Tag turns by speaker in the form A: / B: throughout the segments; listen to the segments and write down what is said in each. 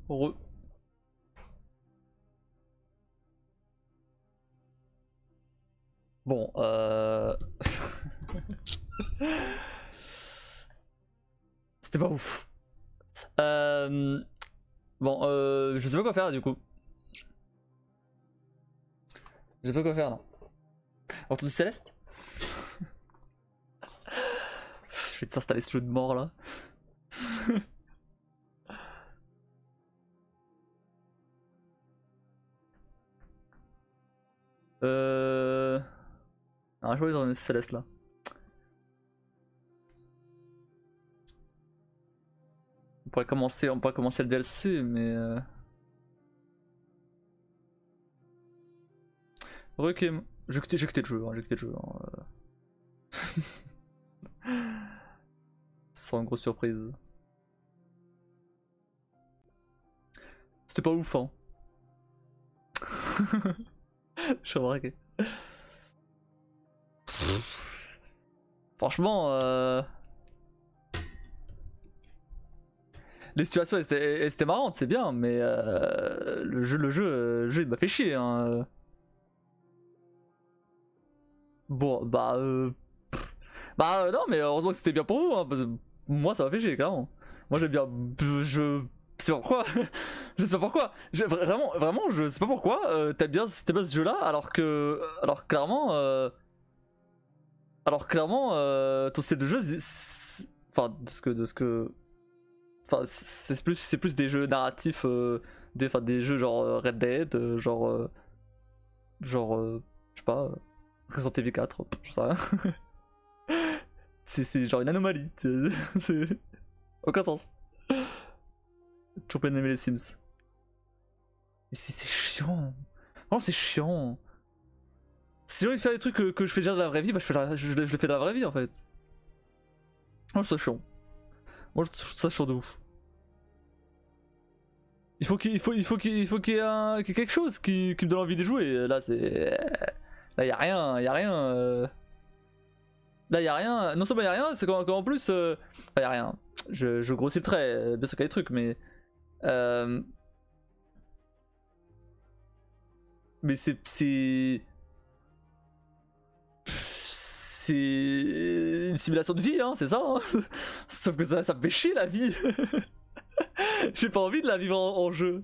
A: Re. Bon, c'était pas ouf. Bon, je sais pas quoi faire du coup. Je sais pas quoi faire là. Retour du Céleste. Je vais t'installer ce jeu de mort là. Ah, je vois les ornements Céleste là. On pourrait commencer le DLC, mais. Ok, j'ai quitté le jeu, Sans une grosse surprise. C'était pas ouf, hein. Je suis remarqué. Franchement, les situations elles étaient marrantes, c'est bien, mais le jeu il m'a fait chier. Hein. Bon, non, mais heureusement que c'était bien pour vous, hein, parce que moi ça m'a fait chier, clairement. Moi j'aime bien. Je sais pas pourquoi. Je sais pas pourquoi. Vraiment, je sais pas pourquoi. T'aimes bien ce jeu-là, alors clairement. Ton style de jeu, enfin, de ce que. Enfin, c'est plus des jeux narratifs, des jeux genre Red Dead, je sais pas, Resident Evil 4, je sais rien. C'est genre une anomalie, c'est aucun sens. Toujours pas aimé les Sims. Mais c'est chiant. Non, c'est chiant. Si j'ai envie de faire des trucs que je fais déjà dans la vraie vie, bah je le fais dans la vraie vie en fait. Moi je trouve ça chiant. Moi je trouve ça chiant de ouf. Il faut qu'il y ait quelque chose qui me donne envie de jouer. Là c'est. Là y'a rien, y'a rien. Là y'a rien. Non seulement y'a rien, c'est qu'en plus. Enfin, y'a rien. Je grossis le trait, bien sûr qu'il y a des trucs, mais. Mais c'est une simulation de vie, hein, c'est ça. Hein. Sauf que ça me fait chier la vie. J'ai pas envie de la vivre en jeu.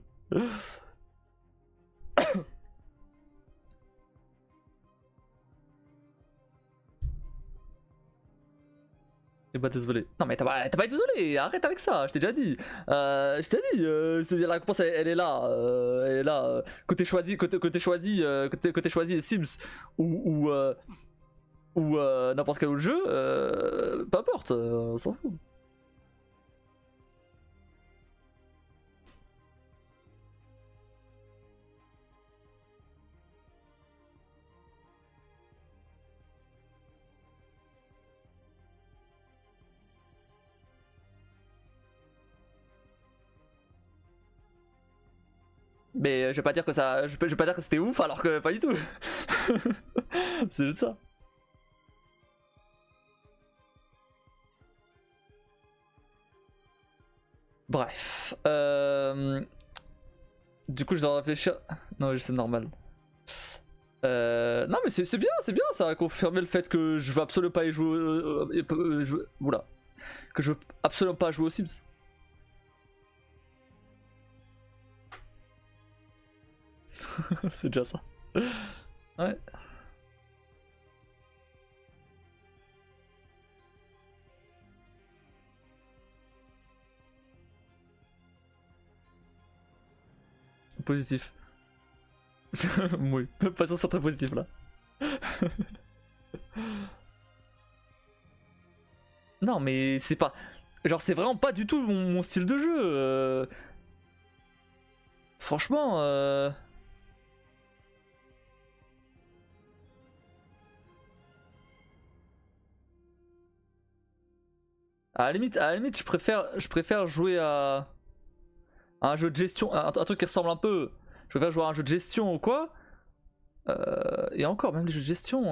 A: Et bah désolé. Non mais t'as pas été désolé, arrête avec ça, je t'ai déjà dit. La récompense elle est là. Elle est là. Que t'aies choisi les Sims ou n'importe quel autre jeu, peu importe, on s'en fout. Mais je vais pas dire que ça. Je vais pas dire que c'était ouf alors que pas du tout. C'est juste ça. Bref. Du coup, je dois réfléchir. Non, c'est normal. Non, mais c'est bien, ça a confirmé le fait que je veux absolument pas y jouer. Oula. Que je veux absolument pas jouer aux Sims. C'est déjà ça. Ouais. Positif. Oui, passons sur très positif là. Non, mais c'est pas. Genre, c'est vraiment pas du tout mon style de jeu. Franchement. À la limite, je préfère jouer à un jeu de gestion, un truc qui ressemble un peu. Je préfère jouer à un jeu de gestion ou quoi. Et encore, même les jeux de gestion,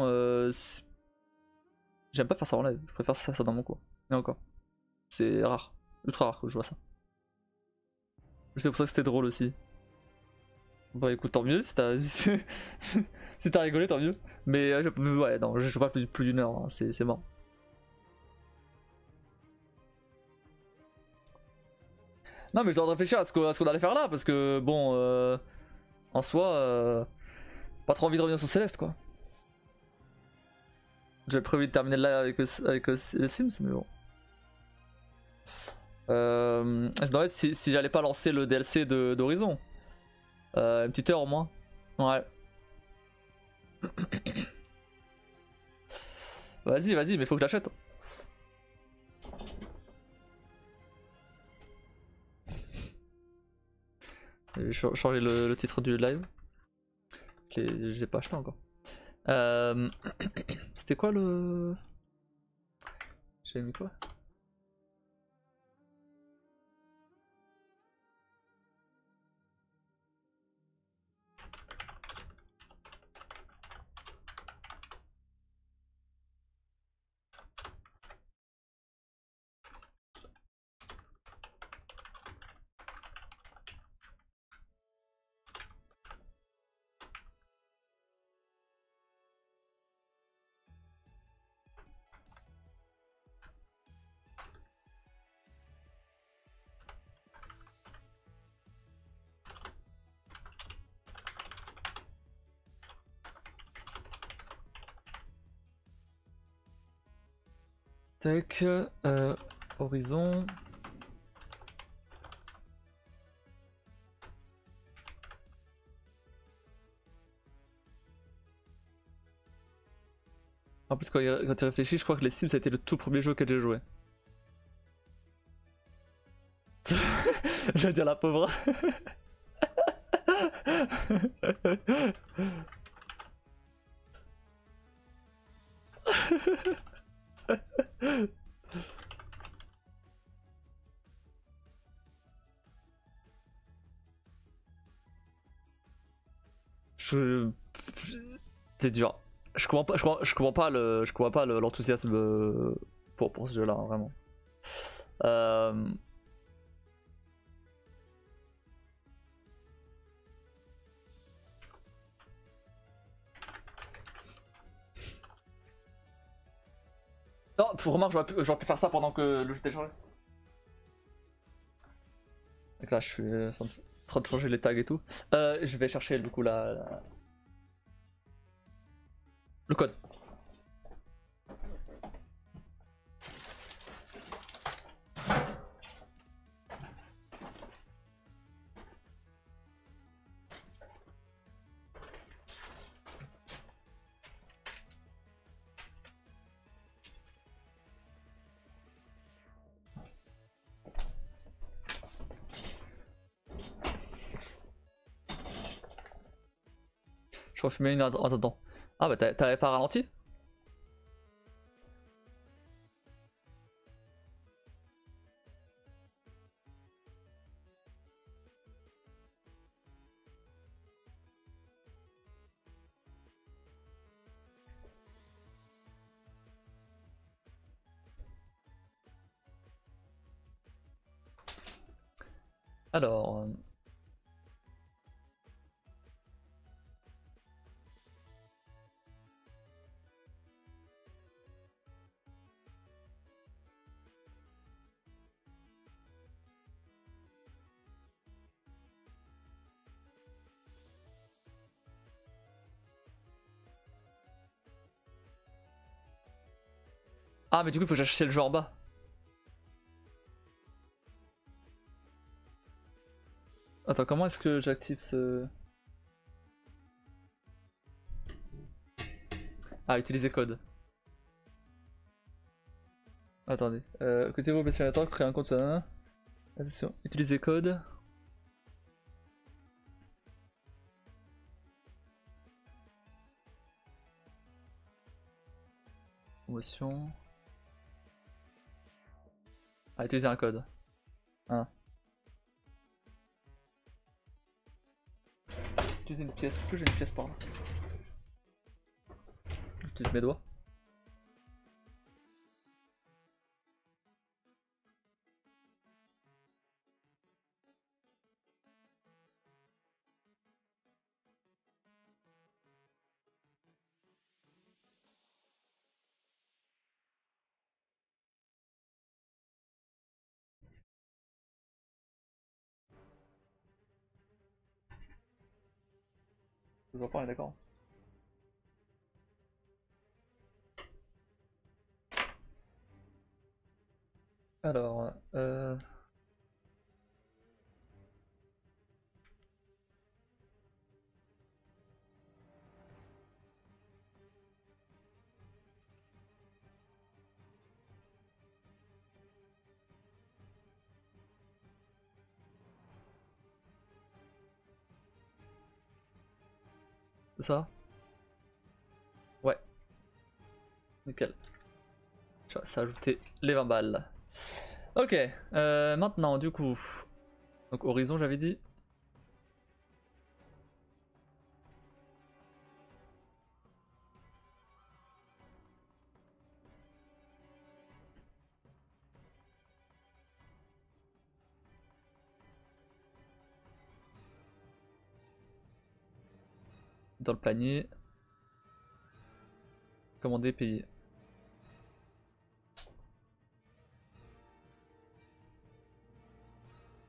A: j'aime pas faire ça en live. Je préfère faire ça dans mon coin. Et encore, c'est rare, ultra rare que je vois ça. C'est pour ça que c'était drôle aussi. Bah écoute, tant mieux si t'as si t'as rigolé, tant mieux. Mais ouais, non, je joue pas plus d'une heure, hein, c'est mort. Non, mais je dois réfléchir à ce qu'on allait faire là, parce que bon, en soi, pas trop envie de revenir sur Céleste quoi. J'avais prévu de terminer là avec les Sims, mais bon. Je me demandais si j'allais pas lancer le DLC d'Horizon. Une petite heure au moins. Ouais. Vas-y, vas-y, mais faut que je l'achète. J'ai changé le titre du live. Je l'ai pas acheté encore. C'était quoi le. J'avais mis quoi? Tac, Horizon. En plus, quand tu réfléchis, je crois que les Sims ça a été le tout premier jeu auquel j'ai joué. Je vais dire la pauvre. Je. C'est dur. Je comprends pas l'enthousiasme pour ce jeu-là, hein, vraiment. Euh... Non, pour remarque, j'aurais pu faire ça pendant que le jeu téléchargeait. Donc là, je suis en train de changer les tags et tout. Je vais chercher du coup le code. Je refumais une en attendant. Ah bah t'avais pas ralenti? Alors. Ah mais du coup il faut que j'achète le jeu en bas. Attends, comment est-ce que j'active ce... Ah, utiliser code. Attendez. Côté vos destinataires, créer un compte. Attention, utiliser code. Promotion. Ah, utiliser un code. Ah. Utiliser une pièce. Est-ce que j'ai une pièce par là? J'utilise mes doigts. Ça se voit pas, on est d'accord. Alors, c'est ça? Ouais, nickel. Ça a ajouté les 20 balles. Ok, maintenant du coup. Donc horizon j'avais dit. Dans le panier. Commander, payer.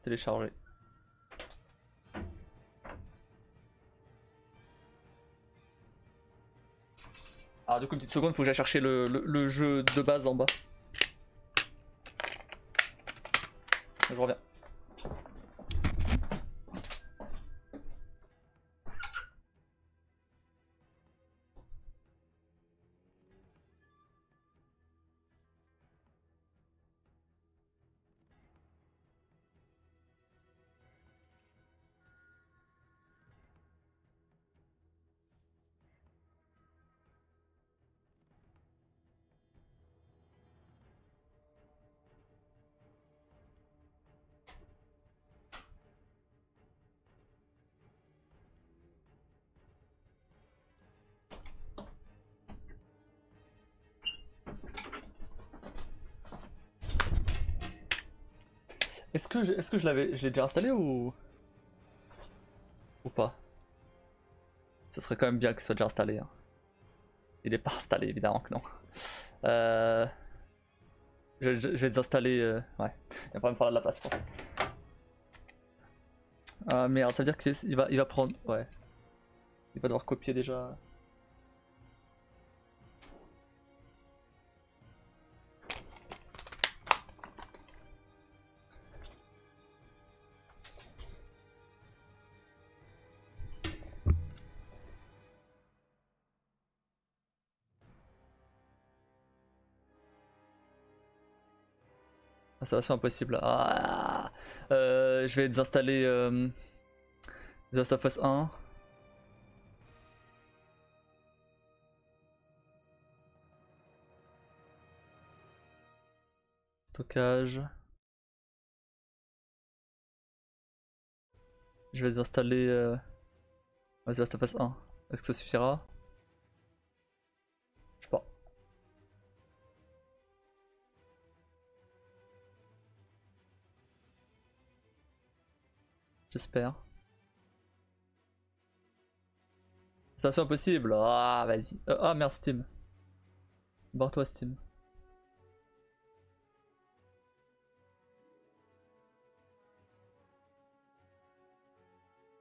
A: Télécharger. Alors du coup une petite seconde, faut que j'aille chercher le jeu de base en bas. Je reviens. Est-ce que je l'ai déjà installé ou pas? Ce serait quand même bien qu'il soit déjà installé. Hein. Il est pas installé évidemment que non. Je vais les installer. Ouais, il va pas me falloir de la place je pense. Ah merde, ça veut dire qu'il va prendre. Ouais. Il va devoir copier déjà. Installation impossible. Ah, je vais désinstaller The Last of Us 1. Stockage. Je vais désinstaller The Last of Us 1. Est-ce que ça suffira? Je sais pas. J'espère. Installation impossible. Ah, vas-y. Ah merde, Steam. Barre-toi, Steam.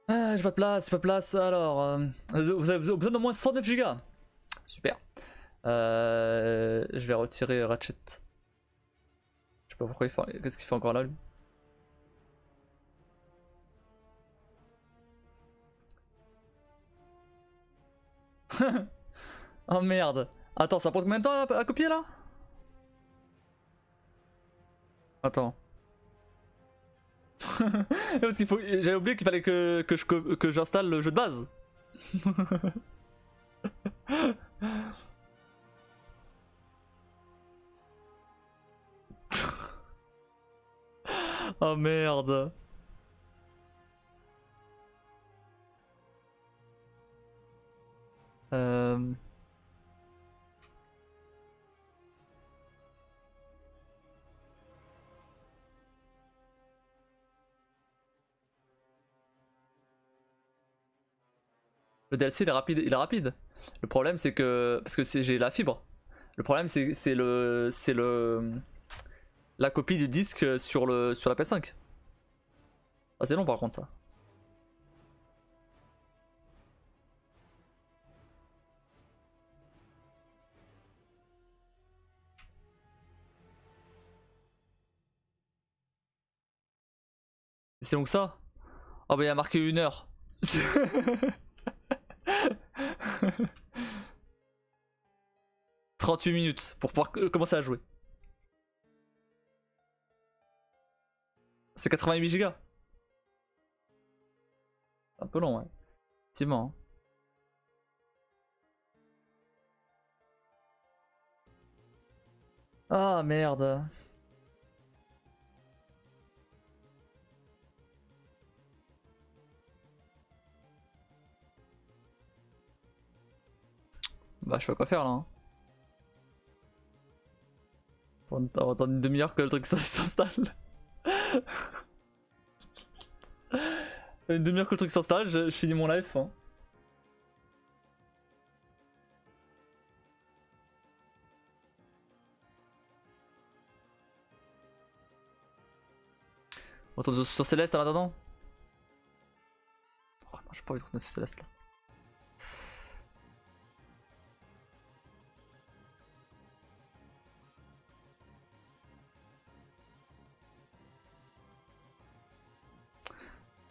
A: Ah, j'ai pas de place, j'ai pas de place. Alors, vous avez besoin d'au moins 109 Go. Super. Je vais retirer Ratchet. Je sais pas pourquoi il fait. Qu'est-ce qu'il fait encore là, lui? Oh merde. Attends, ça prend combien de temps à copier là? Attends. Parce qu'il faut. J'avais oublié qu'il fallait que j'installe le jeu de base. Oh merde. Euh... Le DLC il est rapide, il est rapide. Le problème c'est que parce que j'ai la fibre. Le problème c'est la copie du disque sur la PS5. Ah c'est long par contre ça. C'est long que ça? Oh bah il a marqué 1 heure. 38 minutes pour pouvoir commencer à jouer. C'est 88 Go. Un peu long, ouais. Effectivement. Ah merde. Bah je sais pas quoi faire là. Hein. On va attendre une demi-heure que le truc s'installe. Une demi-heure que le truc s'installe, je finis mon live. Hein. On retourne sur Céleste en attendant. Oh non, j'ai pas envie de retourner sur Céleste là.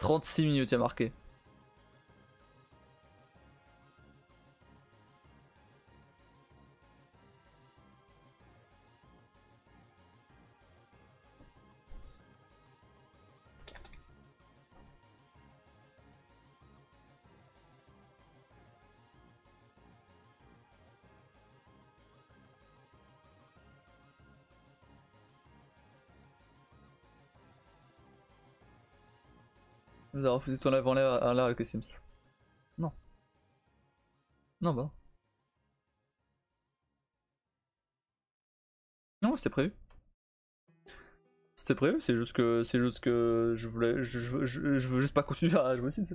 A: « 36 minutes, il y a marqué. Vous avez refusé ton live en l'air avec les Sims. Non. Non bah. Non, c'était prévu. C'était prévu, c'est juste que je voulais. Je veux juste pas continuer à jouer Sims.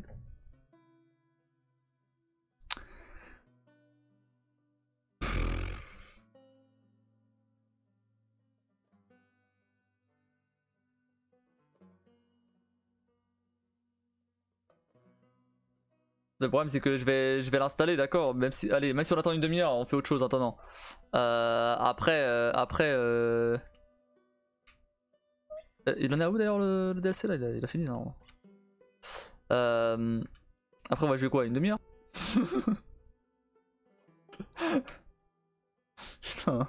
A: Le problème c'est que je vais l'installer, d'accord. Même si, allez, même si on attend une demi-heure, on fait autre chose en attendant. Il en est à où d'ailleurs le DLC là, il a fini non. Après on va jouer quoi, une demi-heure? Putain.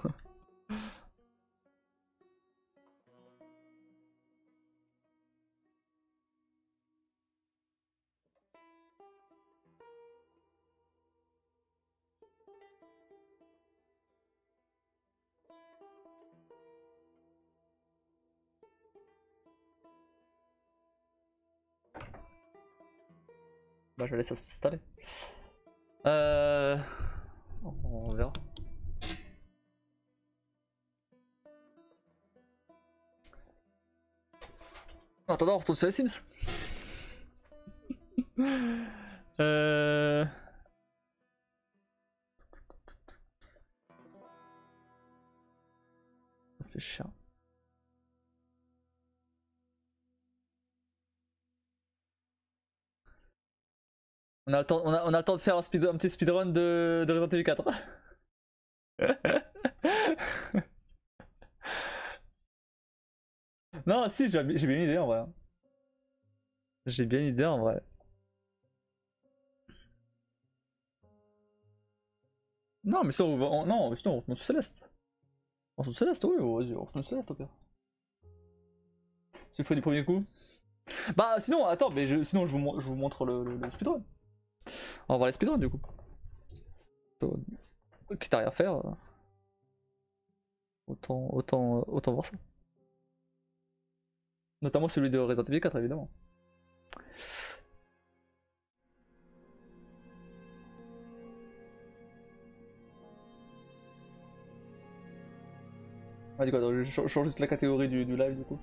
A: Bah je vais laisser ça s'installer. On verra. En attendant, on retourne sur les Sims. Ça fait chiant. On a le temps, on a le temps de faire un petit speedrun de Resident Evil 4. Non, si, j'ai bien une idée en vrai. J'ai bien une idée en vrai. Non, mais sinon, non, sinon on retourne sur Céleste. On retourne sur Céleste, oui, vas-y, on retourne sur Céleste au pire. S'il faut du premier coup. Bah, sinon, attends, mais sinon je vous montre le speedrun. On va voir les speedruns du coup. Quitte à rien faire, autant voir ça. Notamment celui de Resident Evil 4 évidemment. Ah du coup attends, je change juste la catégorie du live du coup.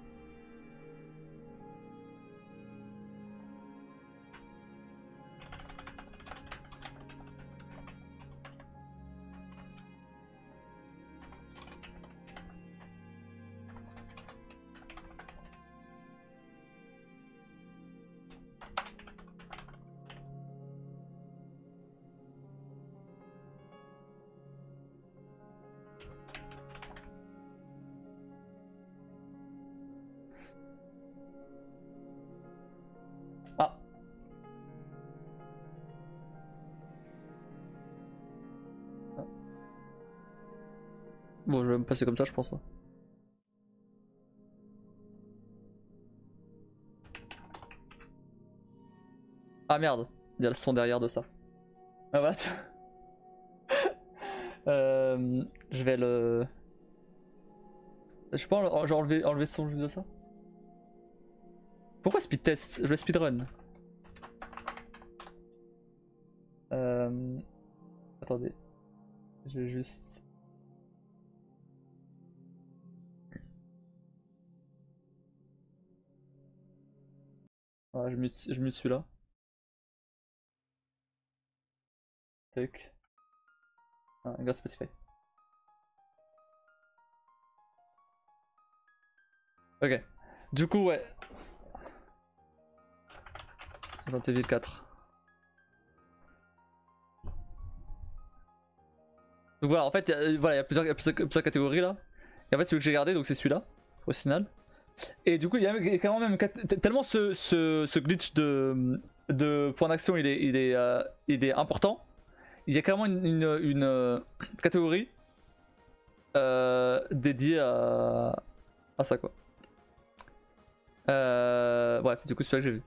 A: Bon, je vais me passer comme ça, je pense. Hein. Ah merde, il y a le son derrière de ça. Ah bah tiens. Je vais le... Je peux genre enlever le son juste de ça. Pourquoi speed test? Je vais speedrun. Attendez. Je vais juste... Ah, je mute celui-là. Tac. Ah, regarde Spotify. Ok. Du coup, ouais. Resident Evil 4. Donc voilà, en fait, voilà, il y a plusieurs catégories là. Et en fait, celui que j'ai gardé, donc c'est celui-là, au final. Et du coup, il y a carrément même tellement ce glitch de point d'action il est important. Il y a carrément une catégorie dédiée à ça quoi. Bref, du coup, c'est celui-là que j'ai vu.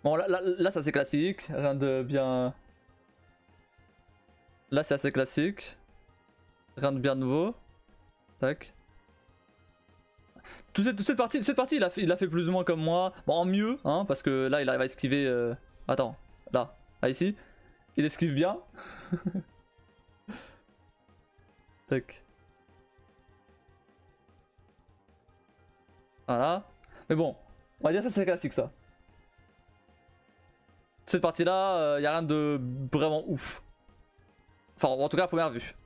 A: Bon, là c'est assez classique, rien de bien. Là, c'est assez classique, rien de bien nouveau. Tac. Toute cette partie, il a fait plus ou moins comme moi. Bon, en mieux, hein, parce que là, il arrive à esquiver. Attends, là, ici, il esquive bien. Tac. Voilà. Mais bon, on va dire ça, c'est classique ça. Cette partie-là, y a rien de vraiment ouf. Enfin, en tout cas, à première vue.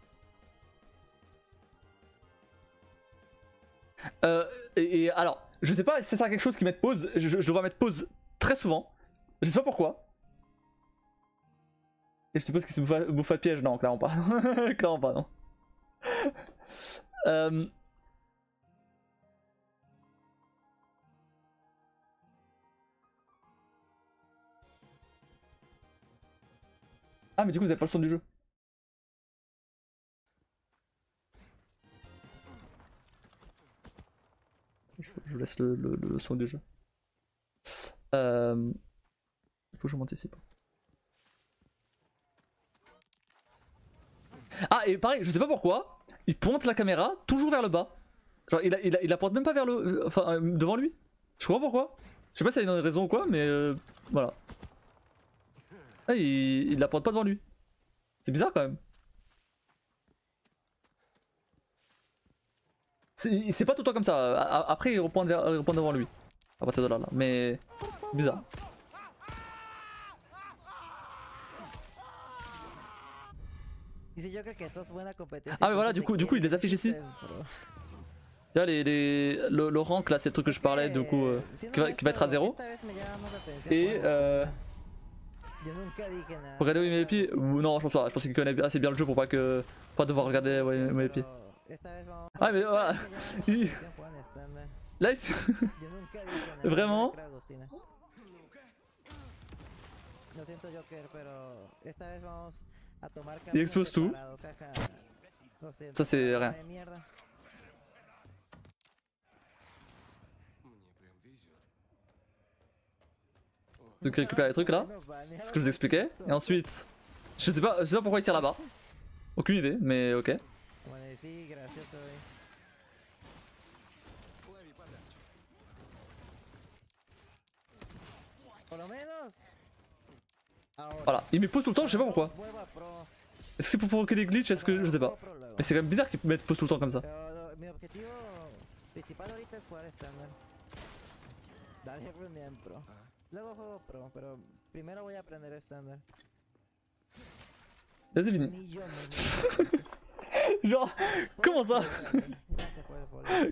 A: Et alors, je sais pas si c'est ça quelque chose qui met pause. Je dois mettre pause très souvent. Je sais pas pourquoi. Et je suppose que c'est bouffe à piège. Non, clairement pas. Clairement pas, non. Ah, mais du coup, vous avez pas le son du jeu. Je laisse le son du jeu. Il faut que je m'anticipe. Ah, et pareil, je sais pas pourquoi, il pointe la caméra toujours vers le bas. Genre, il la pointe même pas vers le. Enfin, devant lui. Je comprends pourquoi. Je sais pas s'il y a une raison ou quoi, mais voilà. Ah, il la pointe pas devant lui. C'est bizarre quand même. C'est pas tout le temps comme ça. Après, il repointe devant lui. À partir de là. Mais. Bizarre. Ah, mais voilà, du coup, il les affiche ici. Tu vois, le rank là, c'est le truc que je parlais, du coup, qui va être à 0. Et regarder WMAP, non, je pense pas. Je pense qu'il connaît assez bien le jeu pour pas devoir regarder WMAP. Ah, mais voilà. Là, vraiment. Il explose tout. Ça, c'est rien. Donc récupérer les trucs là, c'est ce que je vous expliquais. Et ensuite, je sais pas pourquoi il tire là-bas. Aucune idée, mais ok. Voilà, il me pose tout le temps, je sais pas pourquoi. Est-ce que c'est pour provoquer des glitches? Est-ce que je sais pas. Mais c'est quand même bizarre qu'il me pose tout le temps comme ça. Là c'est fini. Genre, comment ça?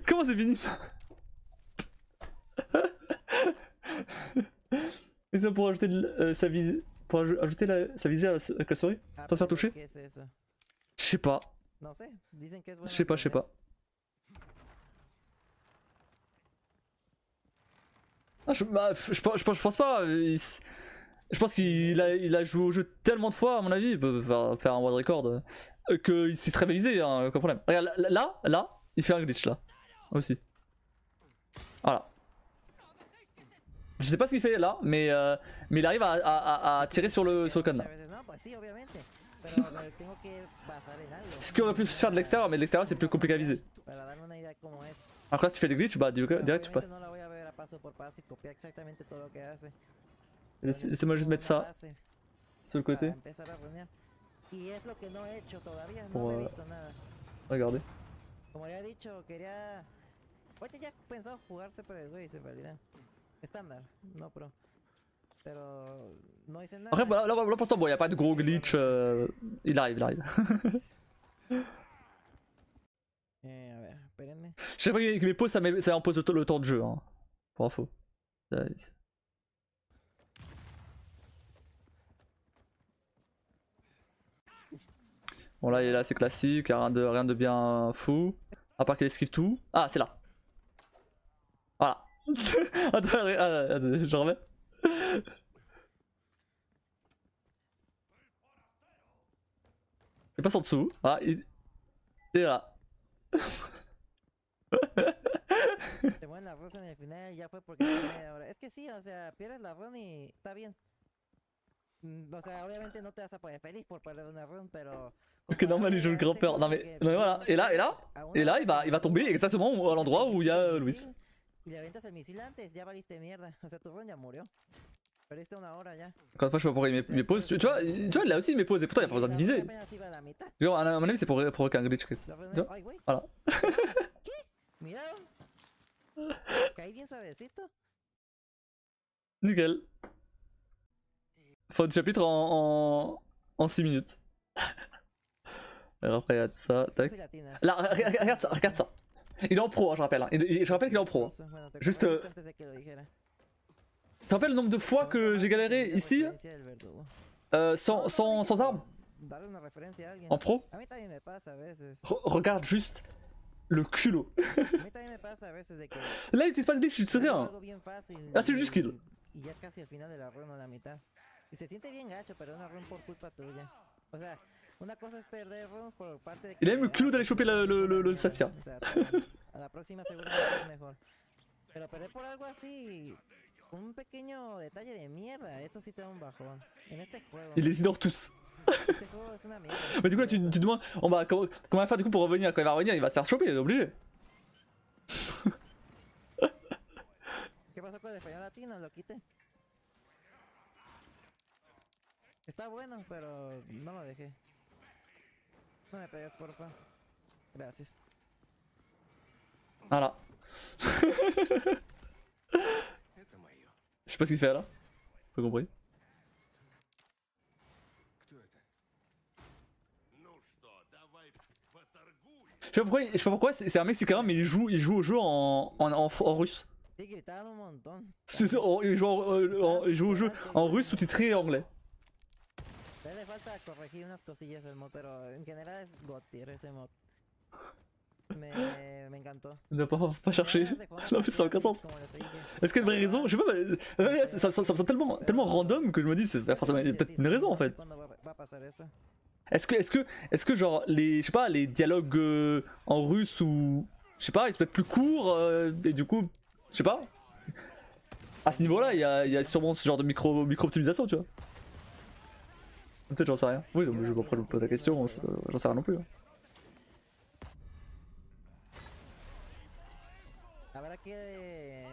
A: Comment c'est fini ça? Et ça pour ajouter sa visée. Pour ajouter sa visée avec la souris? Sans se faire toucher? Je sais pas. Je sais pas. Ah, je pense pas. Je pense qu'il a joué au jeu tellement de fois, à mon avis, il peut faire un world record, qu'il s'est très bien visé, hein, aucun problème. Regarde, là, il fait un glitch là, aussi. Voilà. Je sais pas ce qu'il fait là, mais il arrive à tirer sur le cadenas. Ce qu'il aurait pu se faire de l'extérieur, mais de l'extérieur c'est plus compliqué à viser. Après, si tu fais des glitches, bah direct tu passes. Laissez-moi juste mettre ça sur le côté. Pour regarder. Après, bah, là pour l'instant, bon, y a pas de gros glitch. Il arrive. Je sais pas que mes pauses, ça impose le temps de jeu, hein, pour info. Bon là c'est classique, rien de bien fou. À part qu'elle esquive tout. Ah c'est là. Voilà. Attends, je remets. Il passe en dessous. Ah, il est là.
B: Te mueven la rosa en el final y ya fue porque fue media hora. Es que sí, o sea, pierdes la run y está bien. O sea, obviamente no te vas a poner feliz por perder una run, pero.
A: Ok, normal, il joue le grimpeur. Non mais voilà. Et là, il va tomber exactement à l'endroit où il y a Luis.
B: Y le aventas el misil antes, ya valiste mierda. O sea, tu run ya murió. Perdiste una hora ya.
A: Encore une fois, je sais pas pourquoi il mes pauses. Tu vois, il a aussi mes pauses et pourtant il a pas besoin de viser. À mon avis, c'est pour qu'un glitch. Tu vois, voilà.
B: ¿Qué? Miraron. Caí bien suavecito.
A: Nickel. Fin de chapitre en 6 minutes. Alors après, regarde ça. Tac. Là, regarde ça. Il est en pro, hein, je rappelle. Hein. Je rappelle qu'il est en pro. Hein. Juste. Tu te rappelles le nombre de fois que j'ai galéré ici sans arme en pro? Regarde juste le culot. Là il utilise pas de glitch, je sais rien. Là c'est juste skill. Il a même le culot d'aller choper le Saphir.
B: Un pequeño detalle de mierda, esto sí te da un bajón. En este juego.
A: Il les ignore tous.
B: Este juego es una mierda.
A: Mais du coup là tu te demandes comment il va faire du coup pour revenir. Quand il va revenir, il va se faire choper, il est obligé.
B: ¿Qué pasó con el español latino? Lo quité. Está bueno, pero no lo dejé. No me pegues, porfa. Gracias.
A: Voilà. Je sais pas ce qu'il fait là. Pas compris. Je sais pas pourquoi c'est un Mexicain mais il joue au jeu en russe. Il joue au jeu en russe sous-titré anglais.
B: Me encantó.
A: Ne pas chercher. Non mais ça n'a aucun sens. Est-ce qu'il y a une vraie raison? Je sais pas, ça me semble tellement random que je me dis c'est forcément peut-être une raison en fait. Est-ce que genre les je sais pas les dialogues en russe ou je sais pas ils se mettent plus courts et du coup je sais pas. À ce niveau-là il y a sûrement ce genre de micro optimisation tu vois. Peut-être j'en sais rien. Oui donc je vais pas poser la question, j'en sais rien non plus. Hein.
B: Habrá que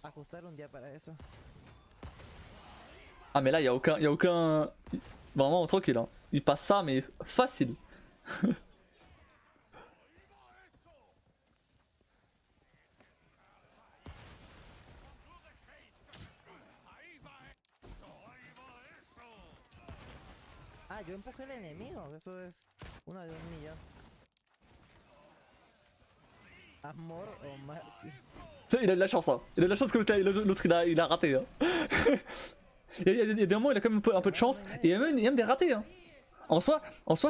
B: ajustar un día para eso.
A: Ah mais là y a aucun... Vraiment tranquille hein. Il passe ça mais facile.
B: Ah, yo empujé al enemigo, eso es una de 1.000.000. Amor o Marky.
A: Il a de la chance hein. Il a de la chance que l'autre il a raté hein. Il y a des moments où il a quand même un peu de chance et il y a même des ratés hein. En soi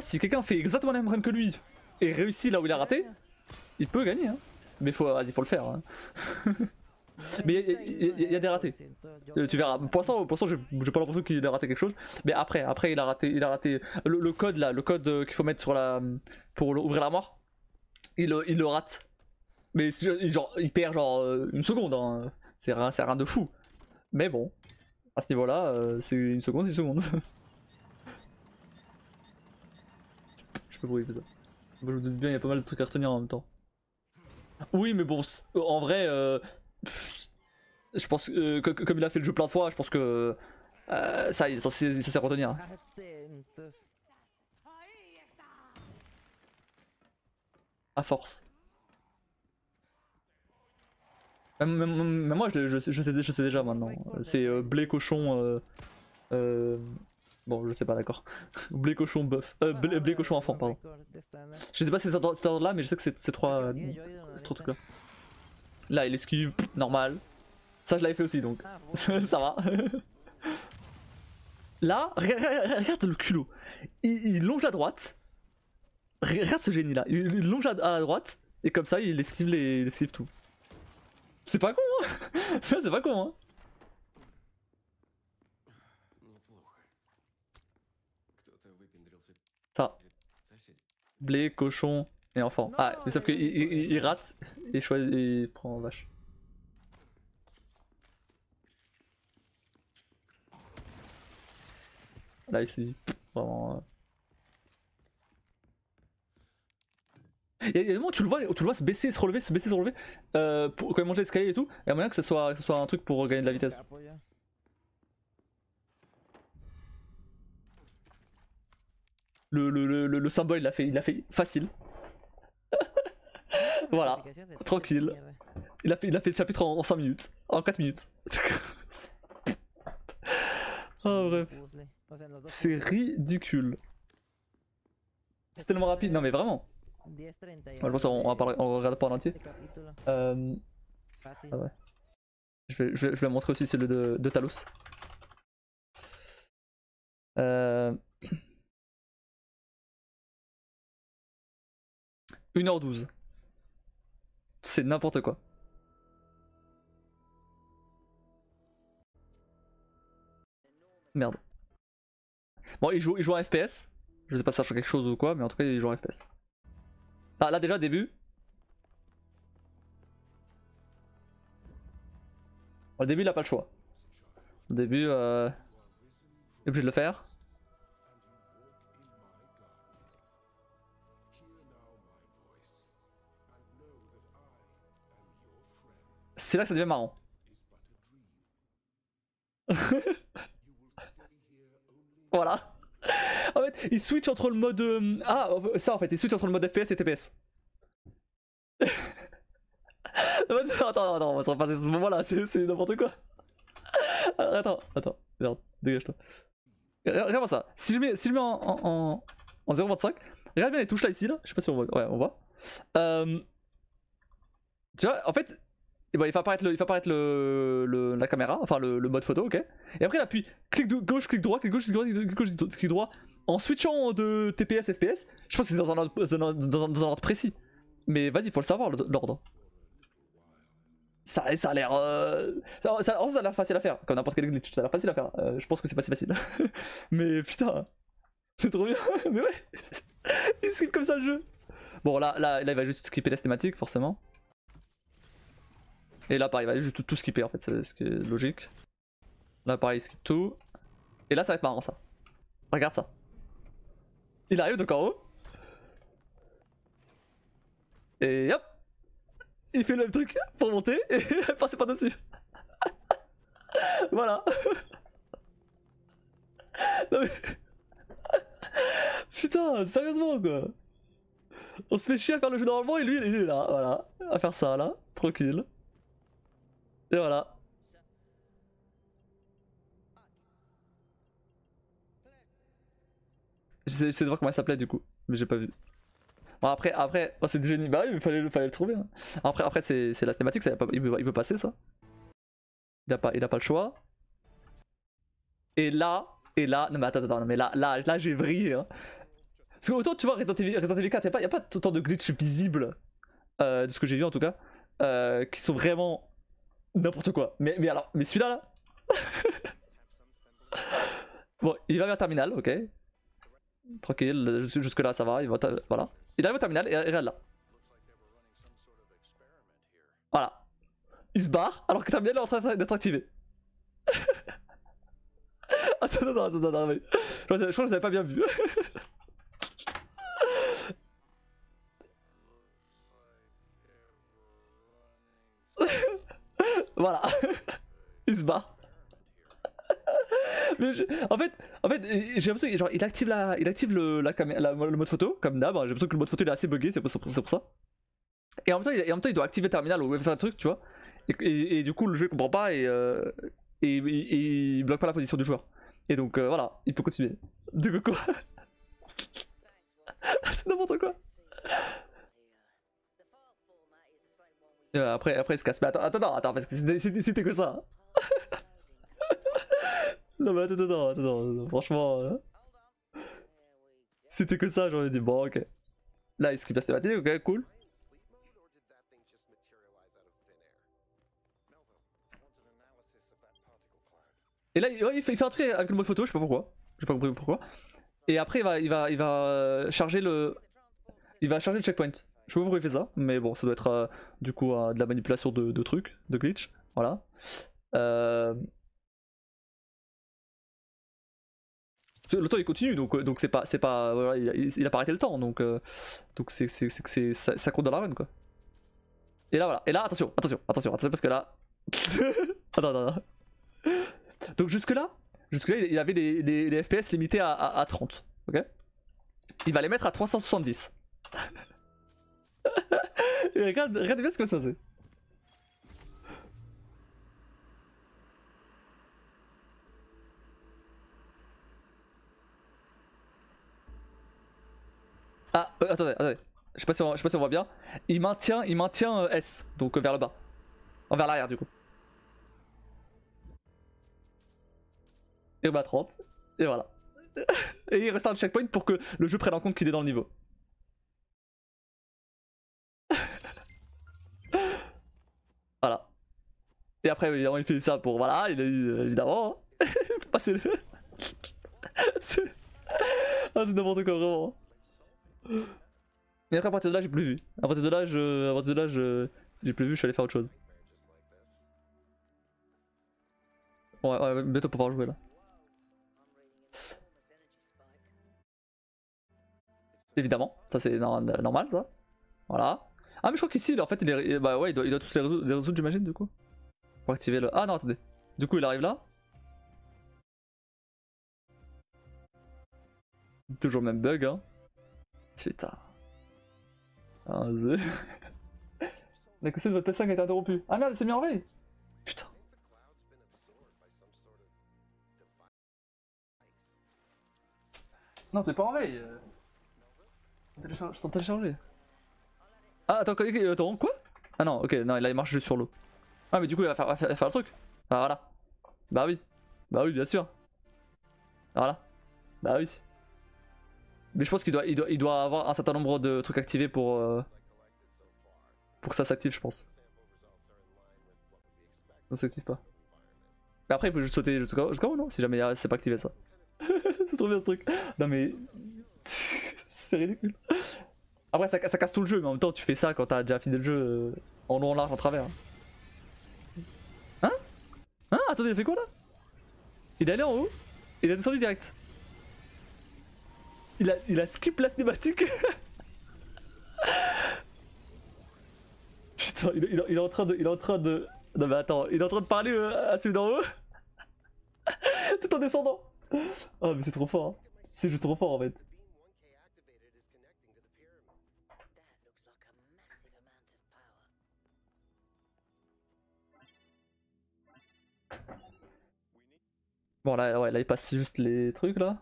A: si quelqu'un fait exactement la même run que lui et réussit là où il a raté, il peut gagner hein. Mais vas-y faut le faire hein. Mais il y a des ratés. Tu verras. Pour l'instant j'ai pas l'impression qu'il a raté quelque chose. Mais après il a raté le code là, le code qu'il faut mettre sur la pour ouvrir l'armoire. Il le rate. Mais genre, il perd genre une seconde. Hein. C'est rien de fou. Mais bon, à ce niveau-là, c'est une seconde, c'est une seconde. Je peux bruit ça. Je me doute bien, il y a pas mal de trucs à retenir en même temps. Oui, mais bon, en vrai, je pense que comme il a fait le jeu plein de fois, je pense que ça, il est censé retenir. Hein.
B: Atentos.
A: À force. Même moi, je sais déjà maintenant. C'est blé cochon. Bon, je sais pas, d'accord. Blé cochon bœuf. Blé cochon enfant, pardon. Je sais pas si c'est cet ordre-là, mais je sais que c'est trois trucs là. Là, il esquive, normal. Ça, je l'avais fait aussi donc. Ça va. Là, regarde le culot. Il longe à droite. Regarde ce génie là. Il longe à la droite. Et comme ça, il esquive tout. C'est pas con, hein. C'est pas con, hein. Ça. Blé, cochon et enfant. Ah, mais sauf qu'il rate et choisit et prend vache. Là, ici, vraiment. Il y a des moments où tu le vois se baisser, se relever, pour quand il monte l'escalier et tout. Il y a moyen que ce soit un truc pour gagner de la vitesse. Le symbole, il l'a fait facile. Voilà, tranquille. Il a fait le chapitre en 5 minutes, en 4 minutes. Oh bref. C'est ridicule. C'est tellement rapide, non mais vraiment. Je pense qu'on regarde pas en entier. Ah ouais. Je vais montrer aussi celui de Talos. 1h12. C'est n'importe quoi. Merde. Bon, il joue en FPS. Je sais pas si ça change quelque chose ou quoi, mais en tout cas, il joue en FPS. Ah, là, déjà, début. Au début, il a pas le choix. Au début, il est obligé de le faire. C'est là que ça devient marrant. Voilà. En fait, il switch entre le mode. Ah, ça en fait, il switch entre le mode FPS et TPS. Attends, on va se repasser ce moment-là, c'est n'importe quoi. Attends, merde, dégage-toi. Regarde ça, si je mets en 0.25, regarde bien les touches là ici, là, je sais pas si on voit, ouais, on voit. Tu vois, en fait, et ben, il va apparaître, la caméra, enfin le mode photo, ok. Et après il appuie clic gauche, clic droit, clic gauche, clic droit, clic droit. En switchant de TPS, FPS, je pense que c'est dans un ordre précis. Mais vas-y, faut le savoir l'ordre. Ça a l'air. Ça a l'air facile à faire, comme n'importe quel glitch, ça a l'air facile à faire. Je pense que c'est pas si facile. Mais putain, c'est trop bien. Mais ouais, il skip comme ça le jeu. Bon, là, il va juste skipper les thématiques, forcément. Et là, pareil, il va juste tout skipper en fait, c'est ce qui est logique. Là, pareil, il skip tout. Et là, ça va être marrant ça. Regarde ça. Il arrive donc en haut. Et hop. Il fait le même truc pour monter et passer pas dessus. Voilà. Non mais... Putain, sérieusement quoi. On se fait chier à faire le jeu normalement et lui il est là, voilà. À faire ça là, tranquille. Et voilà. J'essaie de voir comment elle s'appelait du coup, mais j'ai pas vu. Bon après, oh, c'est du génie, bah oui, mais fallait le trouver. Hein. Après c'est la cinématique, ça, il peut passer ça. Il a pas le choix. Et là, non mais attends, non mais là j'ai vrillé. Hein. Parce que autant tu vois Resident Evil 4, y'a pas autant de glitch visibles, de ce que j'ai vu en tout cas, qui sont vraiment N'importe quoi. Mais alors, mais celui-là là. Bon, il va vers terminal, ok. Tranquille, jusque là ça va, il va voilà. Il arrive au terminal et regarde là. Voilà. Il se barre alors que le terminal est en train d'être activé. Attends, non, mais... Je crois que vous avez pas bien vu. Voilà. Il se barre. Mais en fait, j'ai l'impression qu'il il active le mode photo, comme d'hab. J'ai l'impression que le mode photo il est assez buggé, c'est pour ça. Et en même temps, il doit activer le terminal ou faire un truc, tu vois. Et du coup, le jeu comprend pas et il bloque pas la position du joueur. Et donc voilà, il peut continuer. De quoi? C'est n'importe quoi. Après, il se casse. Mais attends, parce que c'était que ça. Non, mais attends, franchement. C'était que ça, j'aurais dit, bon, ok. Là, il skip la cinématique, ok, cool. Et là, il fait un truc avec le mode photo, je sais pas pourquoi. J'ai pas compris pourquoi. Et après, il va charger le. Il va charger le checkpoint. Je sais pas pourquoi il fait ça, mais bon, ça doit être du coup de la manipulation de trucs, de glitch. Voilà. Le temps il continue, donc c'est pas voilà, il a pas arrêté le temps, donc ça compte dans la run quoi. Et là voilà, et là attention parce que là, attends. Donc jusque là il avait les FPS limités à 30, ok. Il va les mettre à 370. Et regardez bien ce que ça c'est. Ah, attendez. Je sais pas si on voit bien. Il maintient S, donc vers le bas. Vers l'arrière du coup. Et bah 30. Et voilà. Et il reste un checkpoint pour que le jeu prenne en compte qu'il est dans le niveau. Voilà. Et après, évidemment, il fait ça pour. Voilà, il a eu, évidemment. Passer le. C'est n'importe quoi, vraiment. Et après, à partir de là, j'ai plus vu. À partir de là, j'ai plus vu, je suis allé faire autre chose. Ouais, bientôt pouvoir jouer là. Évidemment, ça c'est normal ça. Voilà. Ah, mais je crois qu'ici, en fait, bah ouais, il doit tous les résoudre, j'imagine, du coup. Pour activer le. Ah non, attendez. Du coup, il arrive là. Toujours le même bug, hein. Putain. Ah, la connexion de votre PS5 a été interrompue. Ah merde, c'est mis en veille. Putain. Non, t'es pas en veille. Je t'en télécharger. Ah, attends, quoi? Ah non, ok, non, là il marche juste sur l'eau. Ah, mais du coup, il va faire le truc. Ah, voilà. Bah oui, bien sûr. Voilà. Bah oui. Mais je pense qu'il doit avoir un certain nombre de trucs activés pour que ça s'active, je pense. Non, ça s'active pas. Mais après, il peut juste sauter jusqu'à haut, non? Si jamais c'est pas activé ça. C'est trop bien ce truc. Non, mais. C'est ridicule. Après, ça casse tout le jeu, mais en même temps, tu fais ça quand t'as déjà fini le jeu en long, en large, en travers. Hein? Hein? Attendez, il a fait quoi là? Il est allé en haut, il a descendu direct. Il a skip la cinématique. Putain, il est en train de. Non mais attends, il est en train de parler à celui d'en haut. Tout en descendant. Oh mais c'est trop fort. Hein. C'est juste trop fort en fait. Bon là, ouais, là il passe juste les trucs là.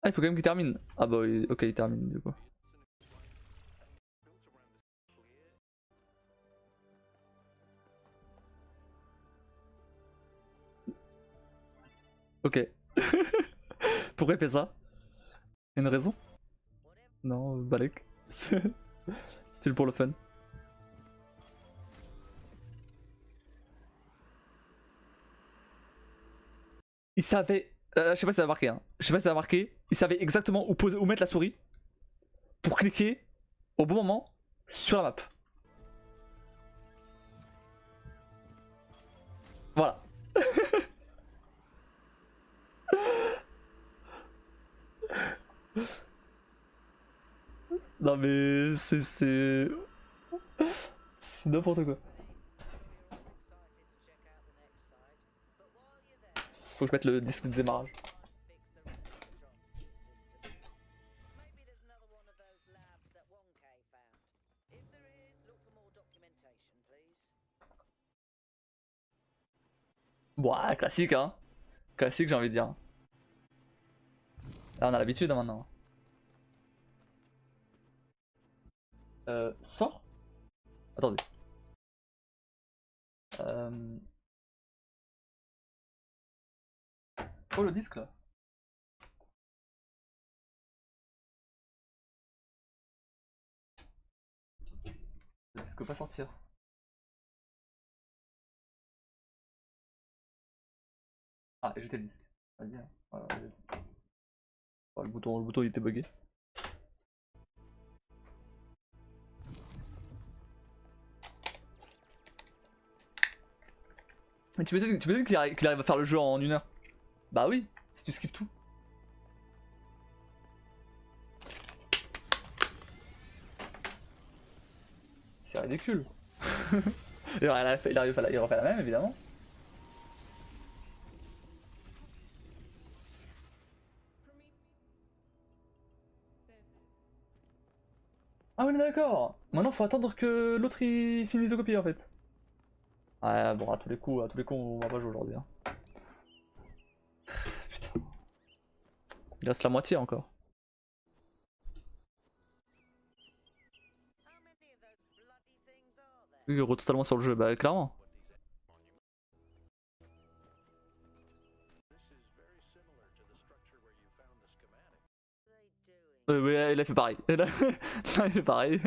A: Ah, il faut quand même qu'il termine. Ah bah oui, ok, il termine du coup. Ok. Pourquoi il fait ça? Il y a une raison? Non, Balek. C'était pour le fun. Il savait. Je sais pas si ça a marqué, hein. Je sais pas si ça a marqué. Il savait exactement où poser, où mettre la souris pour cliquer au bon moment sur la map. Voilà. Non mais c'est n'importe quoi. Faut que je mette le disque de démarrage. Ouah, classique hein. Classique j'ai envie de dire. Là on a l'habitude hein, maintenant. Sort. Attendez. Oh le disque là. Le disque peut pas sortir. Ah et j'étais le disque. Vas-y hein. Voilà, oh, le bouton il était bugué. Mais tu m'étonnes qu'il arrive à faire le jeu en 1 heure. Bah oui, si tu skips tout. C'est ridicule. il arrive à refaire la même évidemment. Ah oui d'accord. Maintenant faut attendre que l'autre il finisse de copier en fait. Ouais bon à tous les coups on va pas jouer aujourd'hui. Hein. Putain. Il reste la moitié encore. Oui, totalement sur le jeu, bah clairement. Ouais, il a fait pareil. Il a fait pareil.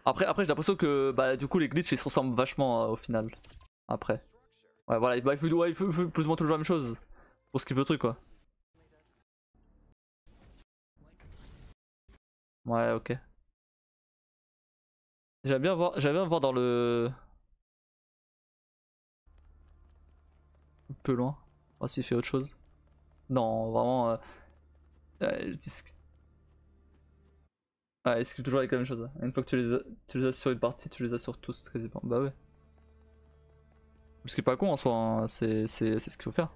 A: Après j'ai l'impression que bah, du coup les glitches ils se ressemblent vachement au final. Après. Ouais voilà, bah, il faut plus ou moins toujours la même chose. Pour skipper le truc quoi. Ouais ok. J'aime bien voir dans le... Un peu loin. Voir s'il fait autre chose. Non vraiment... le disque. Ouais, il skip toujours avec la même chose. Une fois que tu les as sur une partie, tu les as sur tous quasiment. Bah ouais. Ce qui est pas con en soi, hein. C'est ce qu'il faut faire.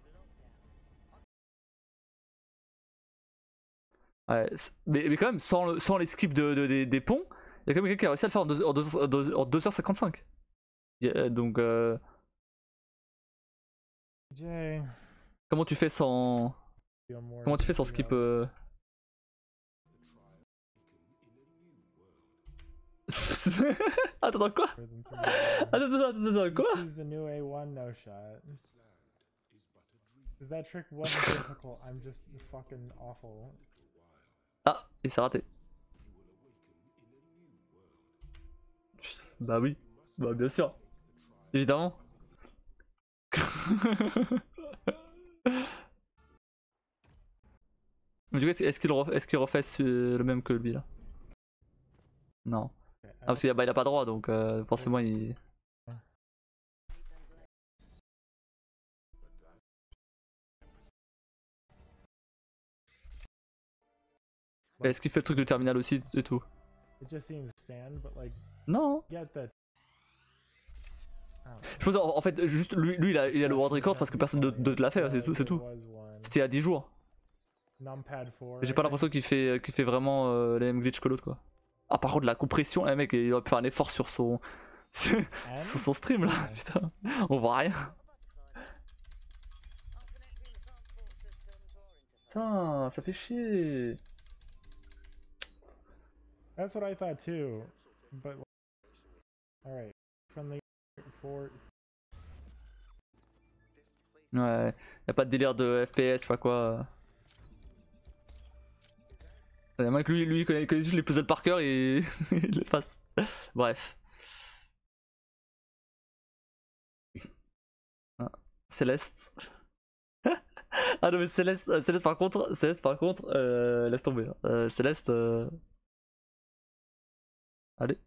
A: Ouais, mais quand même, sans les skips des ponts, il y a quand même quelqu'un qui a réussi à le faire en 2h55. Donc,
C: Jay,
A: comment tu fais sans.
C: feel more
A: Comment tu fais sans skip Attends, quoi?
C: than 3 million.
A: Attends, quoi?
C: Choose the new A1 no shot. Cause that trick wasn't difficult, I'm just fucking awful.
A: Ah, il s'est raté. Bah oui, bah bien sûr. Évidemment. Mais du coup, est-ce qu'il refait le même que lui là? Non.
C: Okay,
A: Ah, parce qu'il a pas droit donc forcément il. Est-ce qu'il fait le truc de terminal aussi et tout?
C: It just seems sand, but like,
A: Non.
C: get the.
A: Je pense en fait juste lui il a le world record parce que personne d'autre l'a fait, c'est tout. C'était il y a 10 jours. J'ai pas l'impression qu'il fait vraiment les mêmes glitches que l'autre quoi. Ah par contre la compression, le mec il aurait pu faire un effort sur son sur son stream là, putain, on voit rien. putain, ça fait chier.
C: That's what I thought too. But alright. Friendly for
A: Ouais, y a pas de délire de FPS, pas quoi. Y'a moins que lui il connaît juste les puzzles par cœur et il les fasse. Bref. Ah, Céleste. Ah non mais Céleste par contre, laisse tomber. Céleste. Allez.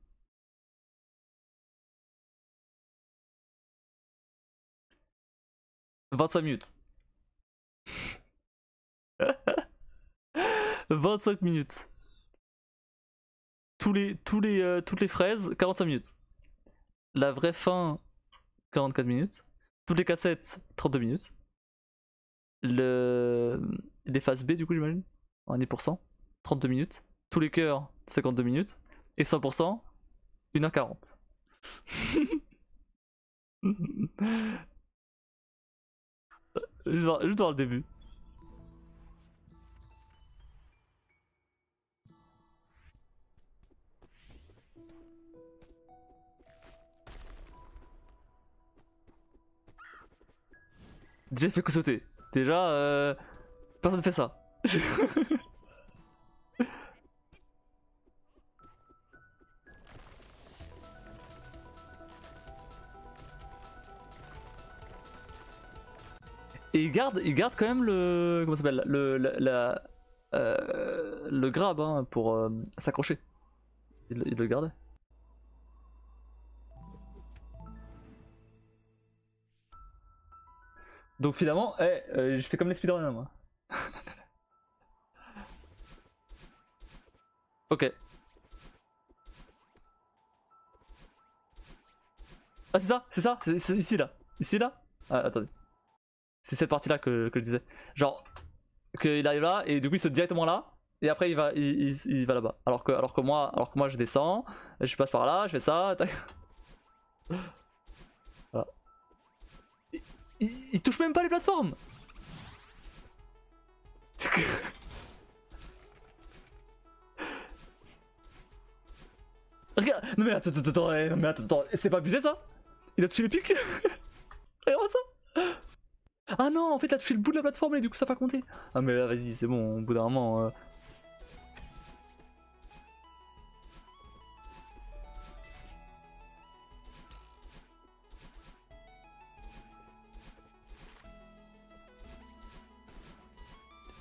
A: « 25 minutes. 25 minutes. Toutes les fraises, 45 minutes. La vraie fin, 44 minutes. Toutes les cassettes, 32 minutes. Les phases B, du coup, j'imagine, en 10%, 32 minutes. Tous les cœurs, 52 minutes. Et 100%, 1h40. Juste dans le début. Déjà il fait que sauter. Déjà personne fait ça. Et il garde quand même le. Comment ça s'appelle, le grab hein, pour s'accrocher. Il le gardait. Donc finalement, je fais comme les speedrunners moi. Ok. Ah c'est ça, c'est ici là. Ici là. Ah attendez. C'est cette partie là que je disais. Genre, qu'il arrive là et du coup il saute directement là. Et après il va là-bas. Alors que moi je descends, je passe par là, je fais ça. Tac. Voilà. Il touche même pas les plateformes. Regarde, non mais attends, c'est pas abusé ça? Il a touché les pics. Regarde ça. Ah non, en fait, il a touché le bout de la plateforme et du coup, ça n'a pas compté. Ah, mais vas-y, c'est bon, au bout d'un moment.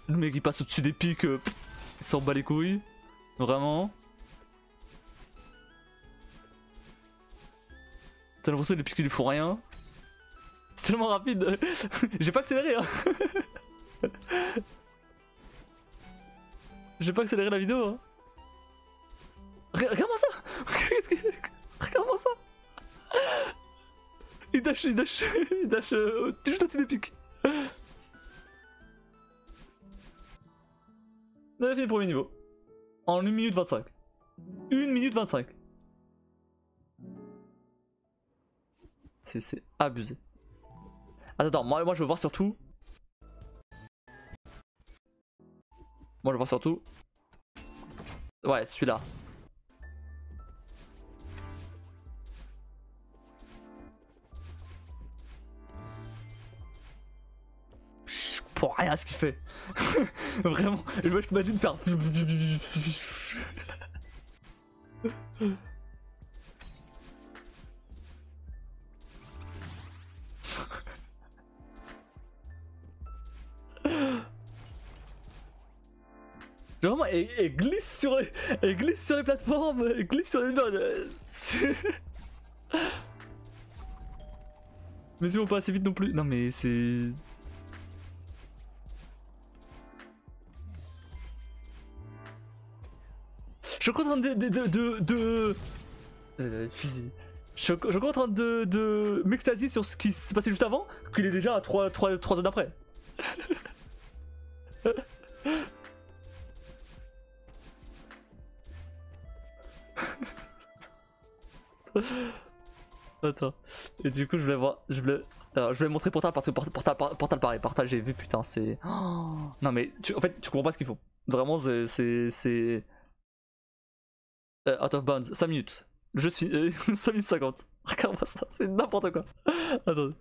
A: Le mec, il passe au-dessus des pics, il s'en bat les couilles. Vraiment. T'as l'impression que les pics, ils lui font rien. C'est tellement rapide. J'ai pas accéléré, hein. J'ai pas accéléré la vidéo, hein. Regarde-moi ça. Regarde-moi ça. Il dash juste au-dessus des pics. On a fait le premier niveau. En 1 minute 25. 1 minute 25. C'est abusé. Attends, moi je veux voir surtout. Moi je veux voir surtout. Ouais, celui-là. Pour rien ce qu'il fait. Vraiment, je m'imagine faire. Genre vraiment, elle glisse sur les plateformes, elle glisse sur les murs. Mais si on pas assez vite non plus. Non mais c'est. Je suis encore en train de... fusil. Je suis encore en train de m'extasier sur ce qui s'est passé juste avant, qu'il est déjà à 3 zones après. Attends. Et du coup, je voulais voir. Je vais montrer Portal parce que Portal pareil. Portal j'ai vu, putain, c'est. Oh, non mais en fait, tu comprends pas ce qu'il faut. Vraiment, c'est. Out of bounds, 5 minutes. Le jeu se finit. 5 minutes 50. Regarde-moi ça, c'est n'importe quoi. Attendez.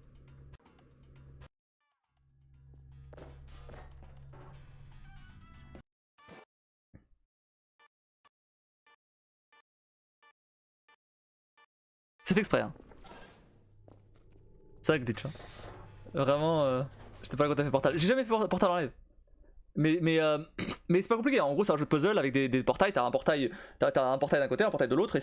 A: C'est fait exprès, hein. C'est vrai glitch, hein. Vraiment, j'étais pas là quand t'as fait Portal. J'ai jamais fait Portal en live. Mais c'est pas compliqué, en gros c'est un jeu de puzzle avec des portails, t'as un portail d'un côté, un portail de l'autre,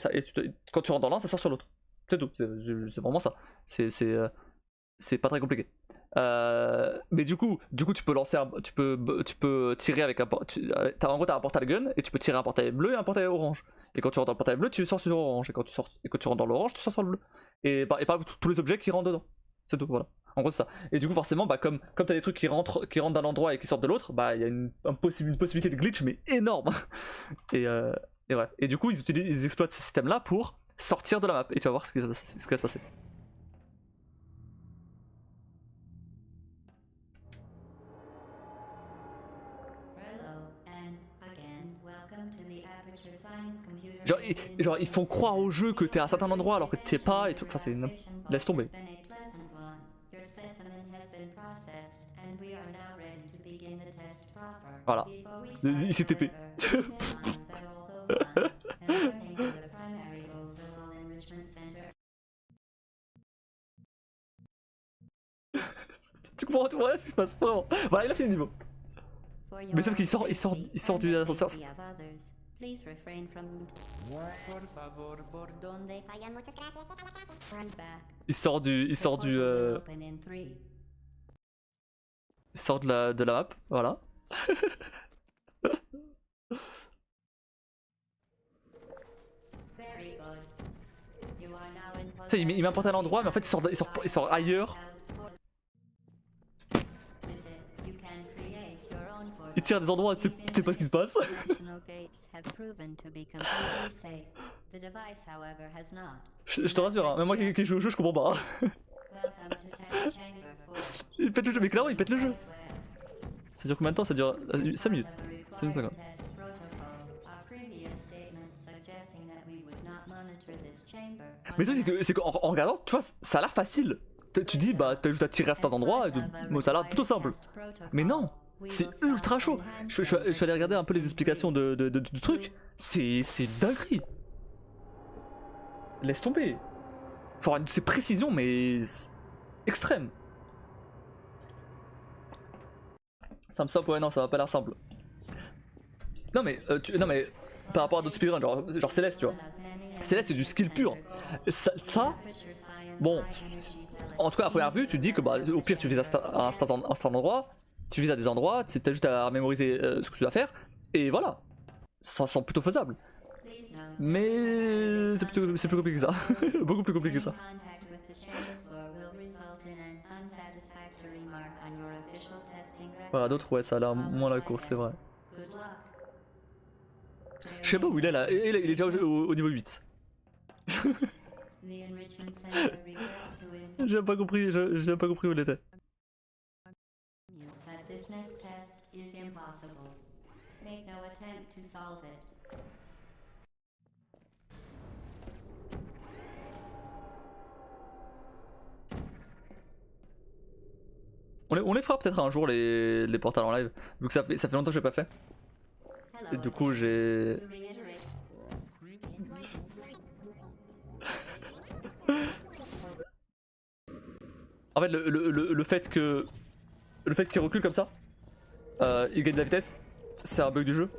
A: quand tu rentres dans l'un, ça sort sur l'autre. C'est tout, c'est vraiment ça. C'est pas très compliqué. Mais du coup tu peux lancer tu peux tirer avec en gros t'as un portail gun et tu peux tirer un portail bleu et un portail orange. Et quand tu rentres dans le portail bleu, tu sors sur l'orange. Et quand tu rentres dans l'orange, tu sors sur le bleu. Et par tous les objets qui rentrent dedans. C'est tout, voilà. En gros c'est ça. Et du coup forcément bah comme t'as des trucs qui rentrent d'un endroit et qui sortent de l'autre, bah il y a une possibilité de glitch mais énorme. Et ouais. Et du coup ils exploitent ce système là pour sortir de la map. Et tu vas voir ce qui va se passer. Genre ils font croire au jeu que t'es à un certain endroit alors que t'y es pas et tout. Enfin c'est laisse tomber. Voilà. Il s'est TP. Tu comprends tout, voilà ce qui se passe, vraiment. Voilà, il a fait le niveau. Mais sauf qu'il sort du ascenseur. Il sort de la map, voilà. Ça, il met un portail à l'endroit, mais en fait il sort ailleurs. Il tire à des endroits, tu sais pas ce qui se passe. Je te rassure, hein, même moi qui joue au jeu, je comprends pas. Il pète le jeu, mais clairement il pète le jeu. Ça dure combien de temps? Ça dure 5 minutes. 5 minutes 50. Mais le truc c'est qu'en regardant, tu vois, ça a l'air facile. Tu dis bah t'as juste à tirer à certains endroits, et ça a l'air plutôt simple. Mais non, c'est ultra chaud. Je suis allé regarder un peu les explications du truc. C'est dinguerie. Laisse tomber. Faut avoir ces précisions mais extrêmes. Simple, ouais non ça va pas l'air simple. Non mais par rapport à d'autres speedruns genre Céleste tu vois. Céleste c'est du skill pur. Ça bon, en tout cas à première vue tu te dis que bah au pire tu vises à un certain endroit, tu vises à des endroits, t'as juste à mémoriser ce que tu dois faire et voilà. Ça semble plutôt faisable. Mais c'est plus compliqué que ça. Beaucoup plus compliqué que ça. Voilà, d'autres, ouais, ça a l'air moins la course, c'est vrai. Je sais pas où il est là, il est déjà au niveau 8. J'ai pas compris où il était. On les fera peut-être un jour les portals en live, vu que ça fait longtemps que j'ai pas fait. Et du coup j'ai... En fait le fait qu'il recule comme ça, il gagne de la vitesse, c'est un bug du jeu.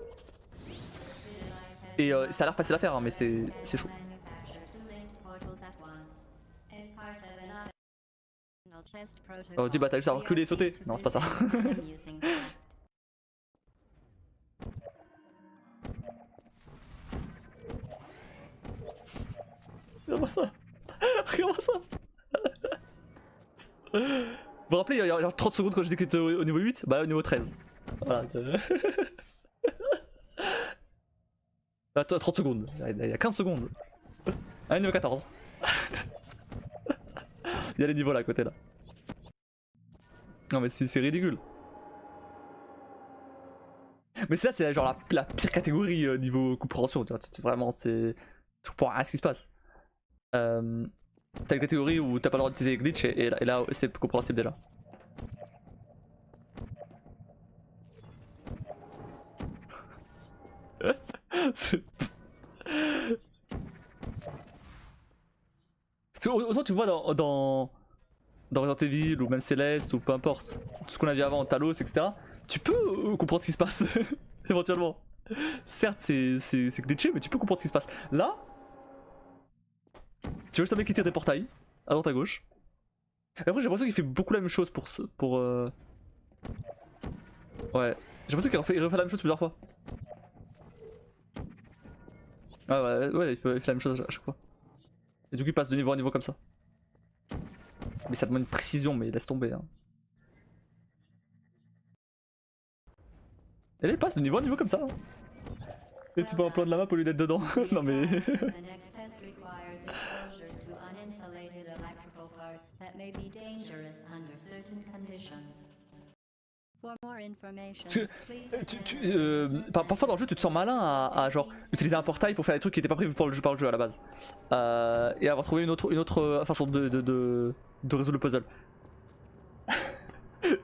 A: Et ça a l'air facile à faire hein, mais c'est chaud. Oh tu bah t'as juste à reculer et sauter. Non c'est pas ça. Regarde-moi ça. Regarde-moi ça. Vous vous rappelez il y a 30 secondes quand je dis que j'étais au niveau 8? Bah là au niveau 13. Voilà. Attends 30 secondes. Il y a 15 secondes. Ah niveau 14. Il y a les niveaux là à côté là. Non mais c'est ridicule. Mais ça c'est genre la pire catégorie niveau compréhension, tu vois, vraiment c'est... Je comprends rien à ce qui se passe. T'as une catégorie où t'as pas le droit d'utiliser les glitch et là c'est compréhensible déjà. Autant tu vois dans Resident Evil ou même Céleste ou peu importe, tout ce qu'on a vu avant, Talos, etc. Tu peux comprendre ce qui se passe, éventuellement. Certes c'est glitché mais tu peux comprendre ce qui se passe. Là, tu vois juste un mec qui tire des portails, à droite à gauche. Et après j'ai l'impression qu'il fait beaucoup la même chose pour... Ouais, j'ai l'impression qu'il refait la même chose plusieurs fois. Ah ouais, il fait la même chose à chaque fois. Et du coup il passe de niveau en niveau comme ça. Mais ça demande une précision, mais laisse tomber. Hein. Et là il passe de niveau en niveau comme ça. Hein. Et tu vois un plan de la map au lieu d'être dedans. Non mais... Parfois dans le jeu tu te sens malin à genre utiliser un portail pour faire des trucs qui étaient pas prévus par le jeu à la base. Et avoir trouvé une autre façon de résoudre le puzzle.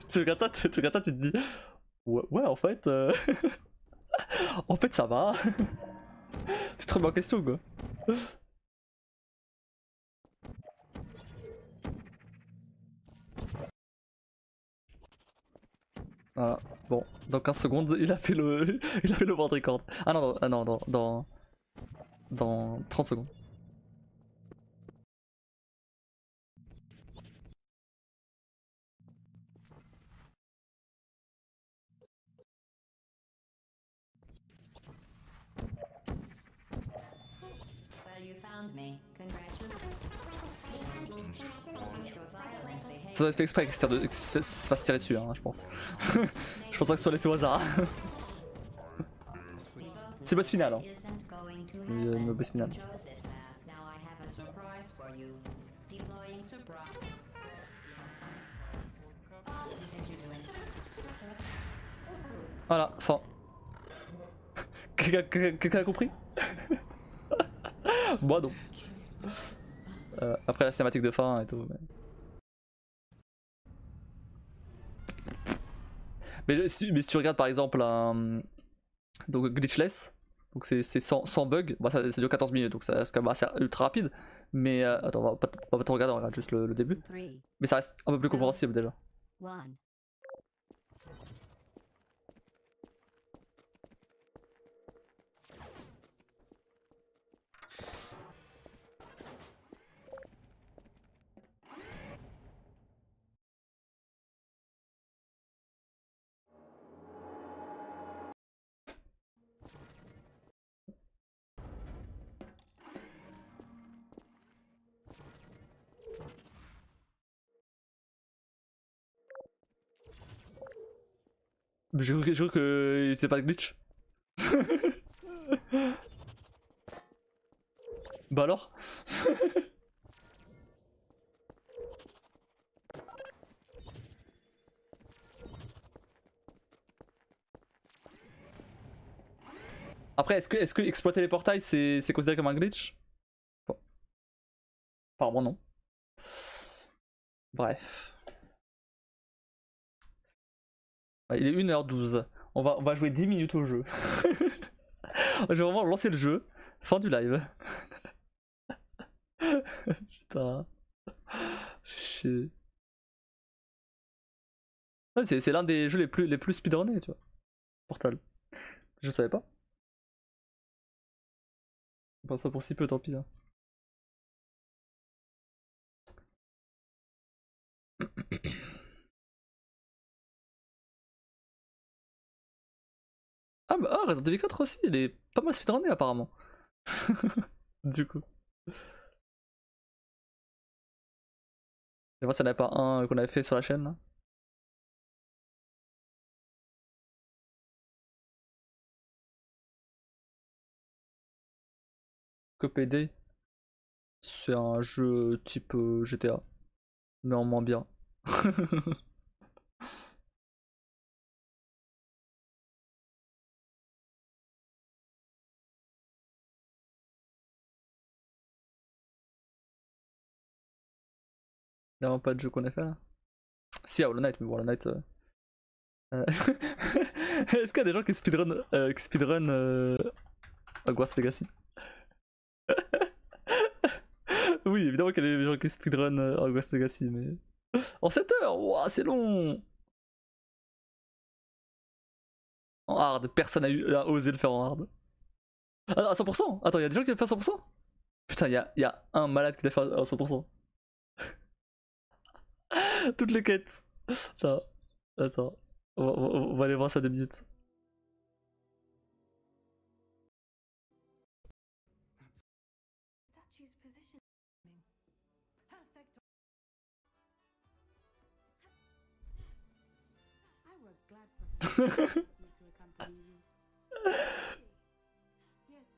A: tu regardes ça, tu te dis ouais en fait en fait ça va. Tu te remets en question quoi. Voilà. Bon, dans 15 secondes, il a fait le world record. Ah non, dans 30 secondes. Ça doit être fait exprès qu'il se fasse tirer dessus, hein, je pense. Je pense pas que ce soit laissé au hasard. C'est boss final. Hein. Le boss final. Voilà, fin. Quelqu'un a compris? Moi non. Après la cinématique de fin et tout. Mais si tu regardes par exemple un donc glitchless, donc c'est sans bug, bah, ça dure 14 minutes donc c'est quand même assez ultra rapide. Mais attends, on va pas tout regarder, on regarde juste le début. Mais ça reste un peu plus compréhensible déjà. J'ai cru que c'est pas de glitch. Bah alors. Après, est-ce que exploiter les portails c'est considéré comme un glitch? Bon. Apparemment non. Bref. Il est 1h12. On va jouer 10 minutes au jeu. Je vais vraiment lancer le jeu. Fin du live. Putain. Chier. C'est l'un des jeux les plus speedrunnés, tu vois. Portal. Je savais pas. On passe pas pour si peu, tant pis. Hein. Ah bah Resident Evil 4 aussi, il est pas mal speedrunné apparemment. Du coup. Je vais voir s'il n'y en a pas un qu'on avait fait sur la chaîne là. PD, c'est un jeu type GTA, mais en moins bien. Y'a vraiment pas de jeu qu'on a fait là. Si, y'a Hollow Knight, mais bon, Hollow Knight. Est-ce qu'il y a des gens qui speedrun Hogwarts Legacy? Oui, évidemment qu'il y a des gens qui speedrun Hogwarts Legacy, mais. En 7 heures, wow, c'est long! En hard, personne a osé le faire en hard. Ah, à 100%? Attends, y'a des gens qui l'ont fait à 100%? Putain, y'a un malade qui l'a fait à 100%. Toutes les quêtes. Attends, on va aller voir ça 2 minutes.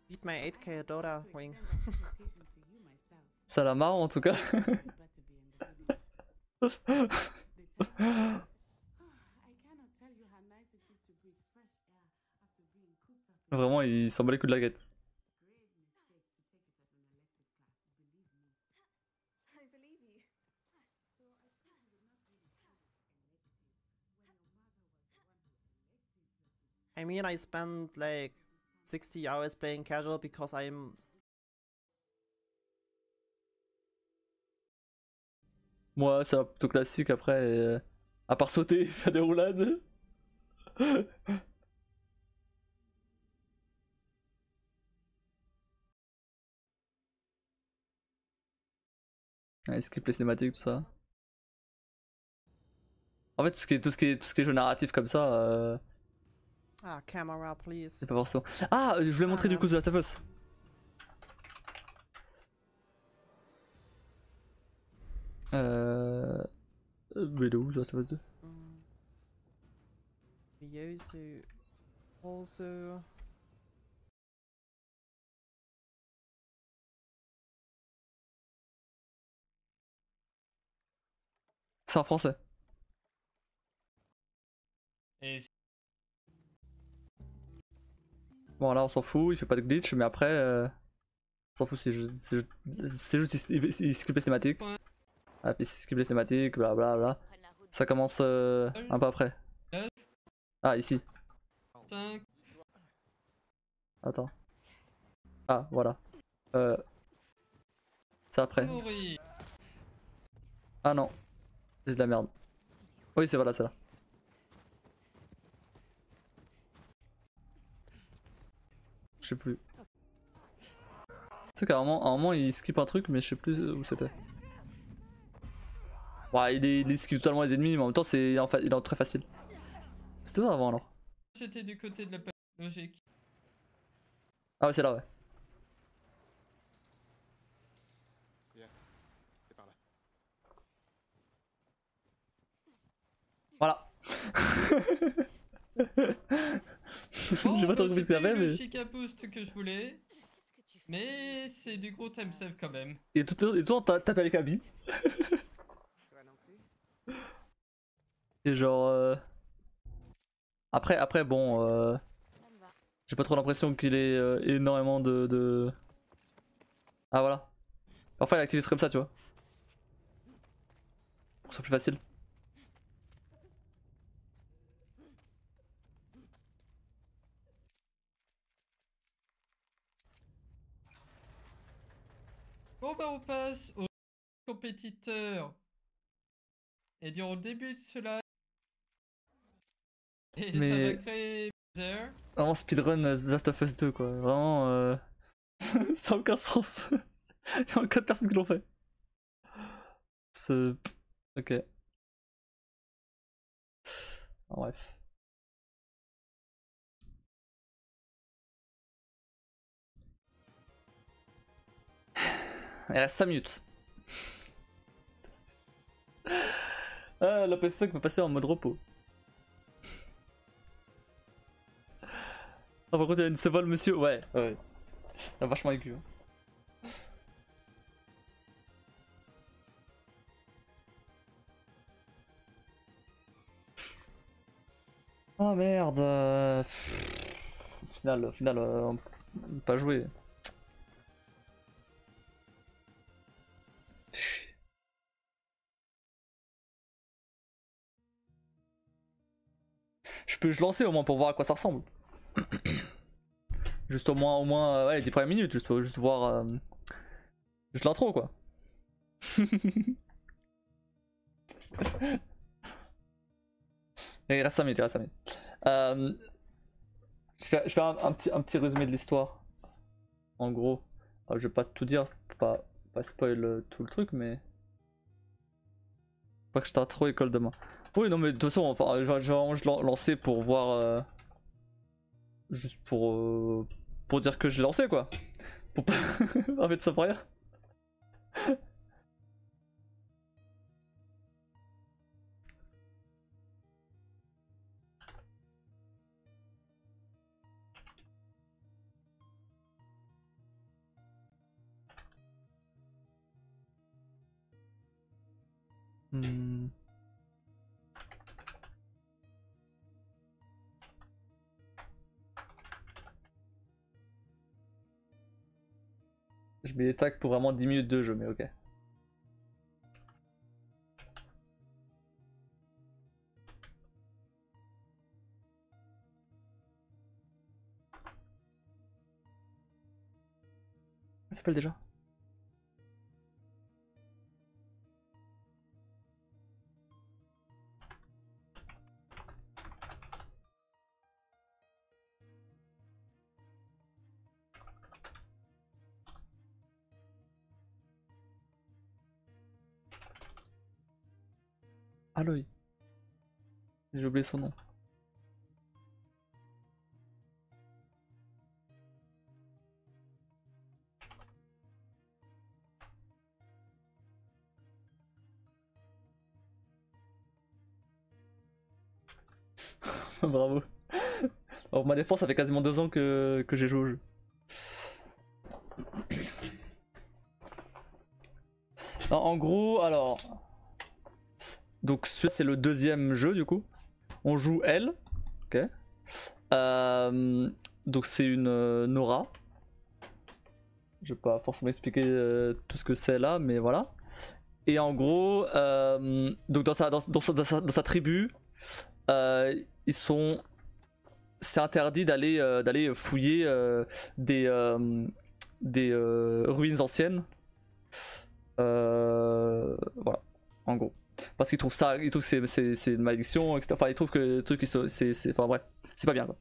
D: Eat my 8K Dota wing.
A: Ça l'a marrant en tout cas. Vraiment, il s'en bat les coups de la guette.
D: I mean, I spent like 60 hours playing casual because I'm.
A: Moi, c'est plutôt classique après. À part sauter, faire des roulades. Ouais, skip les cinématiques, tout ça. En fait, tout ce qui est jeu narratif comme ça,
D: Ah, camera, please.
A: c'est pas forcément. Ah, je voulais montrer du coup The Last of Us. Mais de où The Last of Us 2?
D: Yosu also.
A: C'est en français.
E: Et
A: Bon, là on s'en fout, il fait pas de glitch, mais après, on s'en fout, c'est juste il skip les cinématiques. Ah, puis il skip les cinématiques, blablabla. Ça commence un peu après. Ah, ici.
E: 5.
A: Attends. Ah, voilà. C'est après.
E: Mourir.
A: Ah non. C'est de la merde. Oui, c'est voilà, c'est là. Je sais plus. Tu sais qu'à un moment il skip un truc, mais je sais plus où c'était. Ouais, il skip totalement les ennemis, mais en même temps, c'est en fait, il est très facile. C'était où avant alors?
E: J'étais du côté de la logique.
A: Ah ouais, c'est là, ouais.
F: C'est par là.
A: Voilà. J'ai pas trop compris ce que ça fait,
E: le
A: mais.
E: chica boost que je voulais. Mais c'est du gros time save quand même.
A: Et tout le temps, tape avec Abby. Et genre. Après, bon. J'ai pas trop l'impression qu'il ait énormément de. Ah voilà. Parfois il active des trucs comme ça, tu vois. Pour que ce soit plus facile.
E: Bon bah on passe aux compétiteurs. Et durant le début de cela. Et ça
A: Mais-
E: va créer.
A: Vraiment speedrun The Last of Us 2 quoi. Vraiment. Ça a aucun sens. Il y a encore de personnes qui l'ont fait. C'est. Ok. En bref. Il reste 5 minutes. Ah, la PS5 va passer en mode repos. Ah, par contre, il y a une Sevol, monsieur. Ouais. Il a vachement aigu. Hein. Oh merde. Au final, on peut pas jouer. Je peux lancer au moins pour voir à quoi ça ressemble. Juste au moins ouais, les 10 premières minutes, juste voir juste l'intro quoi. Il reste 5 minutes, il reste 5 minutes. Je fais un petit résumé de l'histoire. En gros, alors, je vais pas tout dire, pas spoil tout le truc, mais. Pas que je t'ai trop école demain. Oui, non, mais de toute façon, enfin, je lancer pour voir. Juste pour dire que je l'ai lancé quoi. Pour pas mettre ça pour rien. Je mets les tags pour vraiment 10 minutes de jeu, mais ok. Comment ça s'appelle déjà? Aloy. J'ai oublié son nom. Bravo. Alors, pour ma défense, ça fait quasiment 2 ans que j'ai joué au jeu. En gros, alors. Donc, celui-là, c'est le deuxième jeu du coup. On joue elle. Ok. Donc, c'est une Nora. Je vais pas forcément expliquer tout ce que c'est là, mais voilà. Et en gros, donc dans sa tribu, ils sont. C'est interdit d'aller fouiller des ruines anciennes. Voilà, en gros. Parce qu'ils trouvent que c'est une malédiction, etc. Enfin, ils trouvent que le truc, enfin bref, c'est pas bien quoi.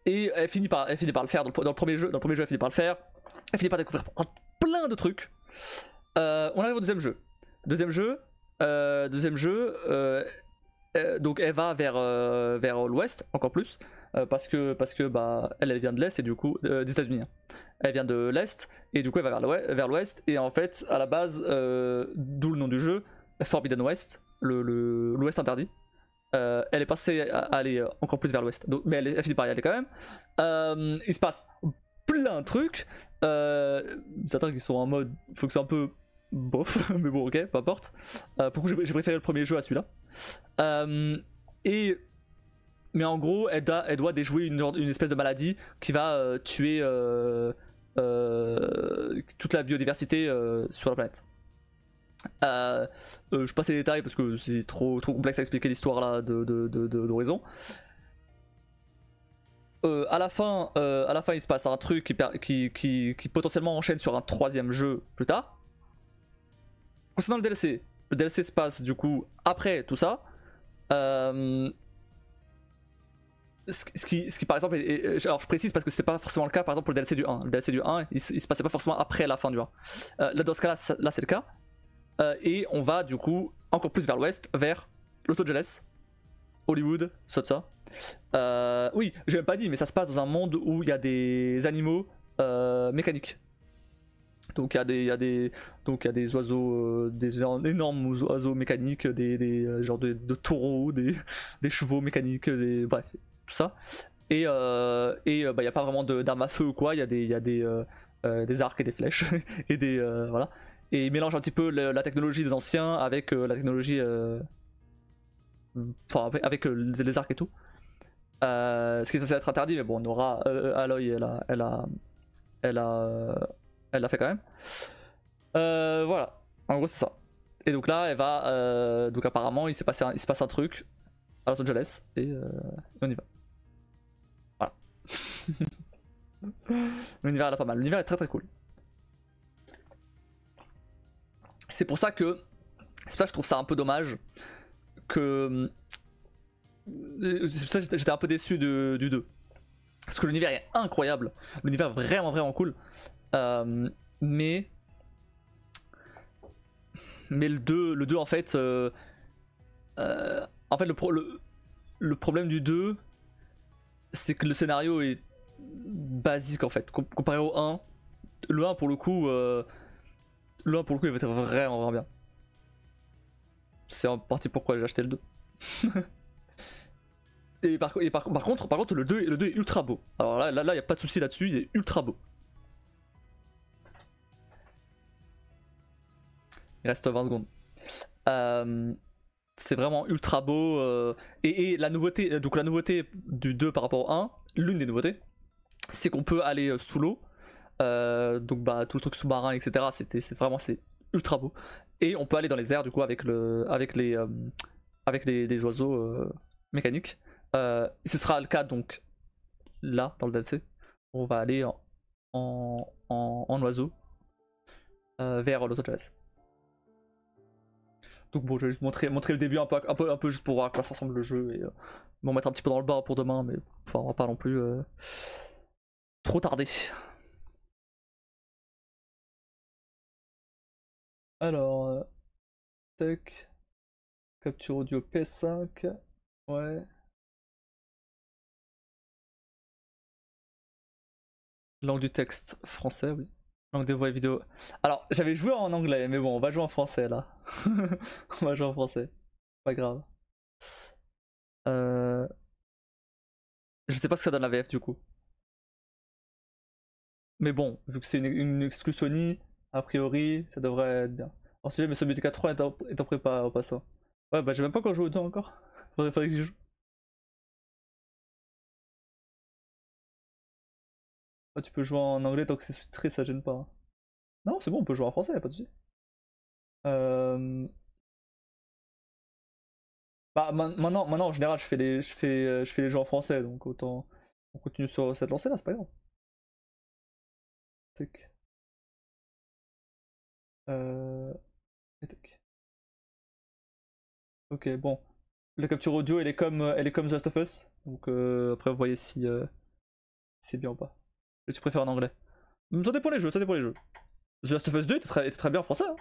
A: Et elle finit par le faire dans le premier jeu. Dans le premier jeu, elle finit par le faire. Elle finit par découvrir plein de trucs. On arrive au deuxième jeu. Deuxième jeu, donc elle va vers l'ouest encore plus parce que bah elle vient de l'est et du coup des États-Unis. Hein. Elle vient de l'est et du coup elle va vers l'ouest et en fait à la base d'où le nom du jeu Forbidden West, l'ouest interdit. Elle est passée à aller encore plus vers l'ouest, mais elle finit par y aller quand même. Il se passe plein de trucs. Certains qui sont en mode faut que c'est un peu bof, mais bon ok, peu importe. Pourquoi j'ai préféré le premier jeu à celui-là. Mais en gros, elle doit déjouer une espèce de maladie qui va tuer toute la biodiversité sur la planète. Je passe les détails parce que c'est trop complexe à expliquer l'histoire là d'Horizon. À la fin, il se passe un truc qui potentiellement enchaîne sur un troisième jeu plus tard. Concernant le DLC se passe du coup après tout ça. Ce qui par exemple alors je précise parce que c'était pas forcément le cas par exemple pour le DLC du 1. Le DLC du 1 il se passait pas forcément après la fin du 1. Là dans ce cas là c'est le cas. Et on va du coup encore plus vers l'ouest, vers Los Angeles, Hollywood, ça. Oui, j'ai même pas dit, mais ça se passe dans un monde où il y a des animaux mécaniques. Donc il y a des oiseaux, des énormes oiseaux mécaniques, des genres de taureaux, des chevaux mécaniques, bref, tout ça. Et bah, il n'y a pas vraiment d'armes à feu ou quoi, il y a des arcs et des flèches, et voilà. Et il mélange un petit peu la technologie des anciens avec la technologie. Enfin, avec les arcs et tout. Ce qui est censé être interdit, mais bon, Nora, Aloy, elle l'a fait quand même. Voilà, en gros, c'est ça. Et donc là, elle va. Donc apparemment, il se passe un truc. à Los Angeles et on y va. Voilà. L'univers est là pas mal. L'univers est très très cool. C'est pour ça que je trouve ça un peu dommage que. C'est pour ça que j'étais un peu déçu du 2. Parce que l'univers est incroyable. L'univers est vraiment vraiment cool. Mais le 2 en fait. En fait le problème du 2 c'est que le scénario est basique en fait. Comparé au 1. Le 1 pour le coup. Il va être vraiment vraiment bien. C'est en partie pourquoi j'ai acheté le 2. et par contre le 2 est ultra beau. Alors là y a pas de souci là-dessus, il est ultra beau. Il reste 20 secondes. C'est vraiment ultra beau. Et la nouveauté du 2 par rapport au 1, l'une des nouveautés, c'est qu'on peut aller sous l'eau. Donc bah tout le truc sous-marin etc, c'est vraiment ultra beau. Et on peut aller dans les airs du coup avec les oiseaux mécaniques. Ce sera le cas donc là dans le DLC. On va aller en oiseau vers Los Angeles. Donc bon, je vais juste montrer le début un peu juste pour voir à quoi ça ressemble le jeu et m'en mettre un petit peu dans le bas pour demain, mais enfin, on va pas non plus trop tarder. Alors, tac, capture audio PS5, ouais. Langue du texte français, oui. Langue des voix et vidéo. Alors, j'avais joué en anglais, mais bon, on va jouer en français là. On va jouer en français. Pas grave. Je sais pas ce que ça donne la VF du coup. Mais bon, vu que c'est une exclu Sony, a priori, ça devrait être bien. Alors si jamais Subnautica 3 est en prépa au passant. Ouais, bah j'ai même pas encore joué au 2 encore. Faudrait que j'y joue. Ah, tu peux jouer en anglais tant que c'est sous-titré, ça gêne pas. Hein. Non, c'est bon, on peut jouer en français, y'a pas de soucis. Bah maintenant en général je fais les jeux en français, donc autant on continue sur cette lancée là, c'est pas grave. Tac. Et tac. Ok, bon. La capture audio elle est comme The Last of Us, donc après vous voyez si c'est bien ou pas. Et tu préfères en anglais. Ça dépend les jeux, ça dépend les jeux. The Last of Us 2 était très bien en français. Hein.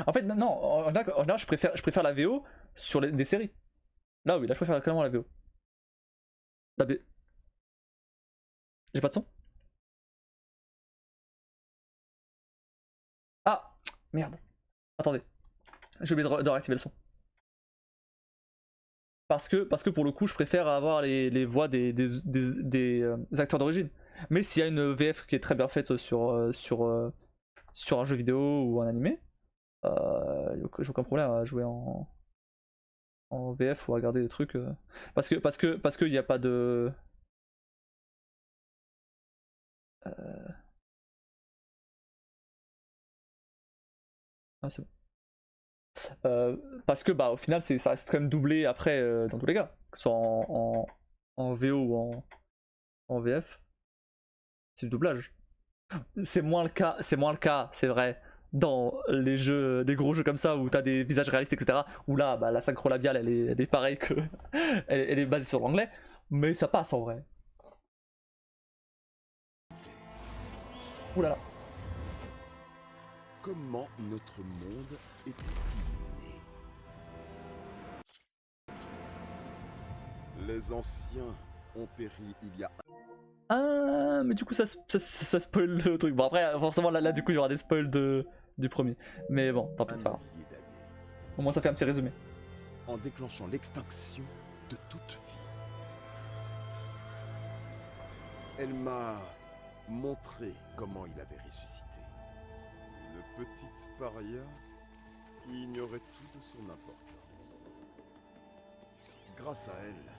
A: En fait, non, en général, je préfère la VO sur des séries. Là, oui, là, je préfère clairement la VO. La B. J'ai pas de son. Ah, merde. Attendez. J'ai oublié de réactiver le son. Parce que pour le coup, je préfère avoir les voix des acteurs d'origine. Mais s'il y a une VF qui est très bien faite sur un jeu vidéo ou un animé, j'ai aucun problème à jouer en VF ou à regarder des trucs. Parce que y a pas de. Ah, c'est bon. Parce que bah au final ça reste quand même doublé après dans tous les cas, que ce soit en VO ou en VF, c'est du doublage. C'est moins le cas, c'est vrai, dans les jeux, des gros jeux comme ça où t'as des visages réalistes, etc. Où là, bah, la synchro labiale elle est pareille que. elle est basée sur l'anglais, mais ça passe en vrai. Ouh là là.
F: Comment notre monde était-il né? Les anciens ont péri il y a...
A: Ah, mais du coup ça spoil le truc. Bon après forcément là du coup il y aura des spoils du premier. Mais bon, tant pis, c'est pas grave. Au moins ça fait un petit résumé.
F: En déclenchant l'extinction de toute vie. Elle m'a montré comment il avait ressuscité. Une petite paria qui ignorait tout de son importance. Grâce à elle,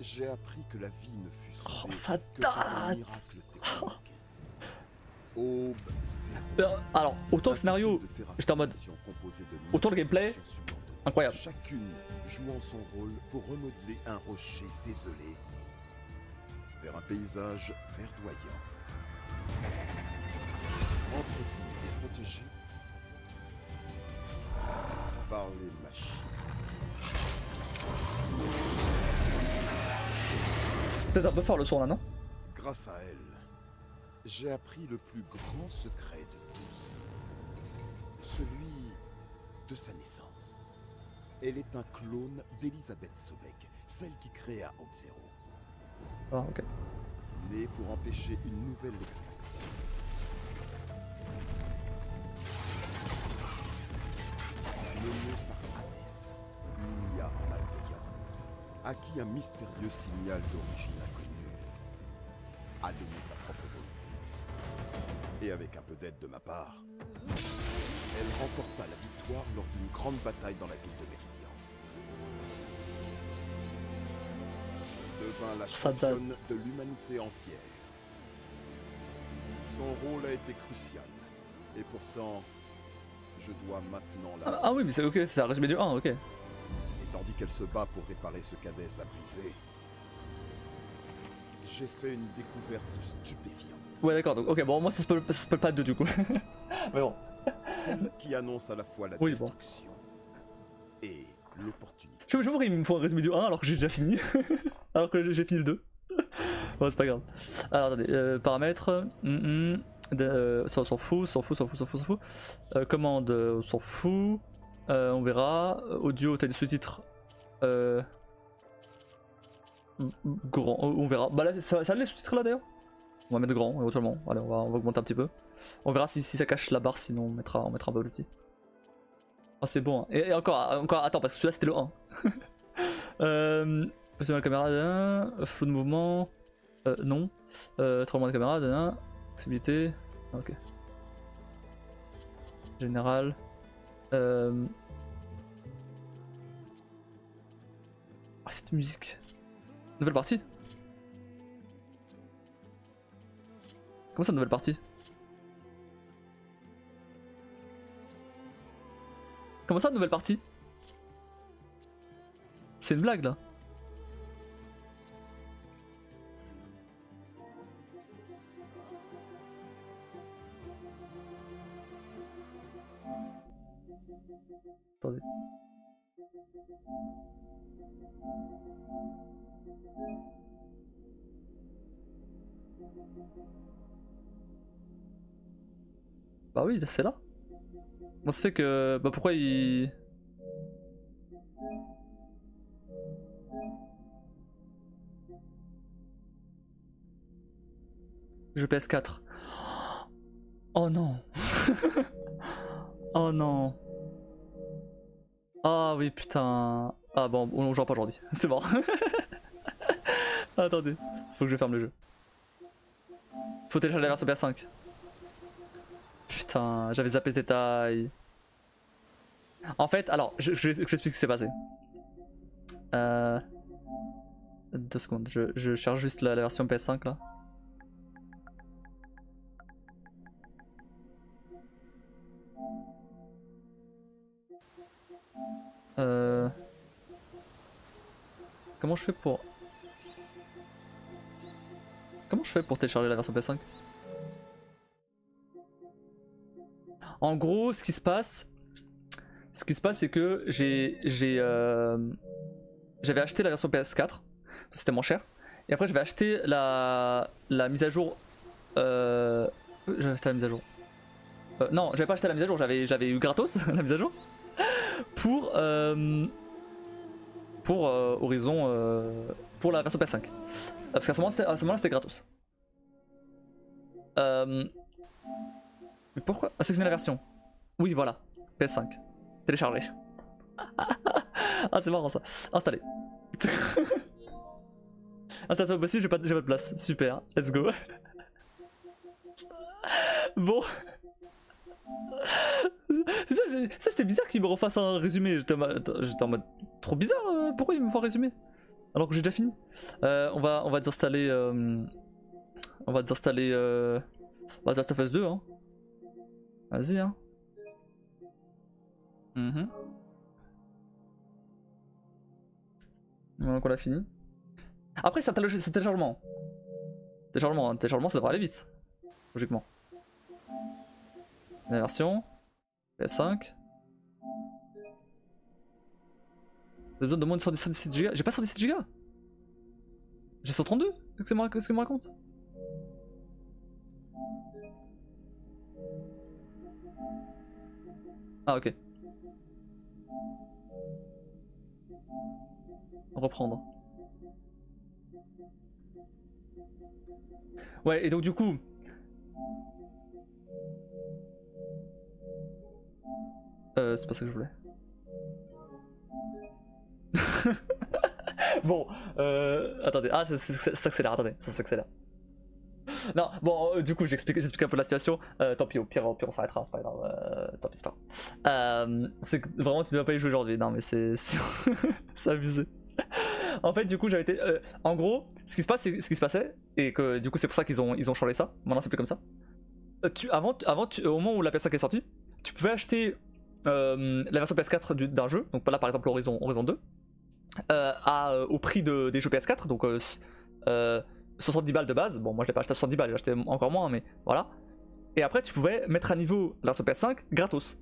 F: j'ai appris que la vie ne fut sauvée
A: ça
F: que par un
A: date.
F: miracle technique. Aube zéro.
A: Alors, autant le scénario, j'étais en mode. Autant le gameplay, Incroyable.
F: Chacune jouant son rôle pour remodeler un rocher désolé vers un paysage verdoyant. Entretenu et protégé par les machines.
A: Peut-être un peu fort le son là, non?
F: Grâce à elle, j'ai appris le plus grand secret de tous. Celui de sa naissance. Elle est un clone d'Elisabeth Sobek, celle qui créa Ob-Zero.
A: Ah, ok.
F: Née pour empêcher une nouvelle extinction. Menée par Hades, une IA malveillante, à qui un mystérieux signal d'origine inconnue a donné sa propre volonté. Et avec un peu d'aide de ma part, elle remporta la victoire lors d'une grande bataille dans la ville de Meridian. Devint la
A: Ça date.
F: championne de l'humanité entière. Son rôle a été crucial. Et pourtant, je dois maintenant la...
A: Ah oui, mais c'est ok, c'est un résumé du 1, ok.
F: Et tandis qu'elle se bat pour réparer ce qu'Hadès a brisé, j'ai fait une découverte stupéfiante.
A: Ouais, d'accord, donc ok, bon, moi ça se peut pas de du coup. Mais bon.
F: Celle qui annonce à la fois la
A: Oui, bon.
F: destruction et l'opportunité.
A: Je sais pas pourquoi il me faut un résumé du 1 alors que j'ai déjà fini. Alors que j'ai fini le 2. Bon, c'est pas grave. Alors attendez, paramètres. Ça on s'en fout, s'en fout. Commande, on s'en fout. On verra. Audio, t'as des sous-titres. Grand, on verra. Bah là, ça a les sous-titres là d'ailleurs. On va mettre grand éventuellement. Allez, on va augmenter un petit peu. On verra si ça cache la barre, sinon on mettra un peu plus petit. Oh, c'est bon. Hein. Et encore, attends, parce que celui-là c'était le 1. Positionnement de la caméra, flou de mouvement. Non. Tremblement de caméra, accessibilité. Ok. Général. Ah, cette musique. Nouvelle partie. Comment ça, nouvelle partie? Comment ça, nouvelle partie? C'est une blague là. Attendez. Bah oui, c'est là. Comment ça fait que... Bah pourquoi il... Jeu PS4. Oh non. Oh non. Ah oui putain. Ah bon, on jouera pas aujourd'hui. C'est bon. Attendez. Faut que je ferme le jeu. Faut télécharger la version PS5. Putain, j'avais zappé ce détail. En fait, alors, je explique ce qui s'est passé. 2 secondes, je cherche juste la version PS5 là. Comment je fais pour... Comment je fais pour télécharger la version PS5? En gros, ce qui se passe, c'est que j'avais acheté la version PS4, c'était moins cher, et après j'avais acheté la mise à jour. J'avais acheté la mise à jour. Non, j'avais pas acheté la mise à jour, j'avais eu gratos la mise à jour pour Horizon, pour la version PS5, parce qu'à ce moment-là c'était gratos. Mais pourquoi? Ah, sélectionner la version. Oui, voilà. PS5. Télécharger. Ah, c'est marrant ça. Installer. Installation possible, j'ai pas de place. Super. Let's go. Bon. Ça c'était bizarre qu'il me refasse un résumé. J'étais en mode trop bizarre. Pourquoi il me fait un résumé alors que j'ai déjà fini? On va désinstaller. On va désinstaller. The Last of Us 2. Hein. Vas-y, hein. Maintenant qu'on l'a fini. Après, c'est un téléchargement. Téléchargement, ça devrait aller vite. Logiquement. La version. PS5. J'ai besoin de moins de 117 Go. J'ai pas 117 Go. J'ai 132. Qu'est-ce qu'il me raconte? Ah, ok. Reprendre. Ouais, et donc du coup... c'est pas ça que je voulais. Bon, attendez, ah ça s'accélère, attendez, ça s'accélère. Non, bon, du coup j'explique un peu la situation, tant pis, au pire on s'arrêtera, c'est pas grave, tant pis, c'est pas grave. C'est que vraiment tu dois pas y jouer aujourd'hui, non mais c'est c'est abusé. En fait du coup j'avais été, en gros, ce qui se passait, et que du coup c'est pour ça qu'ils ont changé ça, maintenant c'est plus comme ça. Avant, au moment où la PS5 est sortie, tu pouvais acheter la version PS4 d'un jeu, donc là par exemple Horizon 2, au prix des jeux PS4, donc 70 balles de base. Bon, moi je l'ai pas acheté à 70 balles, j'ai acheté encore moins, mais voilà. Et après, tu pouvais mettre à niveau la version PS5 gratos.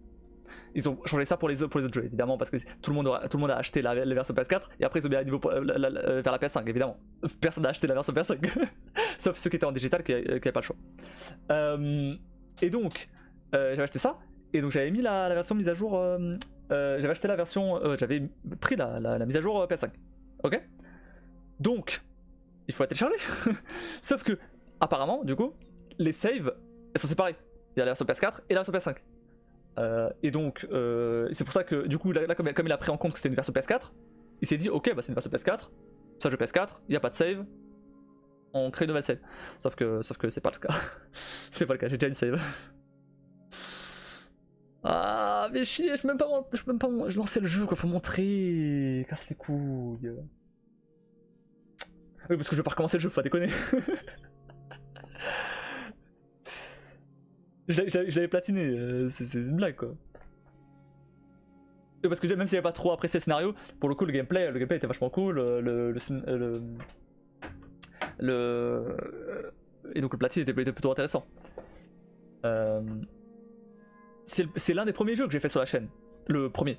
A: Ils ont changé ça pour les autres jeux, évidemment, parce que tout le monde a acheté la version PS4 et après ils ont mis à niveau vers la PS5, évidemment. Personne n'a acheté la version PS5, sauf ceux qui étaient en digital qui n'avaient pas le choix. Et donc, j'avais acheté ça, et donc j'avais mis la version mise à jour. J'avais acheté la version, j'avais pris la mise à jour PS5, ok. Donc, il faut la télécharger. Sauf que, apparemment, du coup, les saves elles sont séparés. Il y a la version PS4 et la version PS5. Et donc, c'est pour ça que, du coup, là comme il a pris en compte que c'était une version PS4, il s'est dit, ok, bah c'est une version PS4, ça jeu PS4, il n'y a pas de save, on crée une nouvelle save. Sauf que c'est pas le cas. C'est pas le cas, j'ai déjà une save. Ah, mais chier, je peux même pas lancer le jeu quoi, pour montrer. Casse les couilles. Oui, parce que je vais pas recommencer le jeu, faut pas déconner. je l'avais platiné, c'est une blague quoi. Et parce que même si j'avais pas trop apprécié le scénario, pour le coup le gameplay était vachement cool, et donc le platine était plutôt intéressant. C'est l'un des premiers jeux que j'ai fait sur la chaîne. Le premier.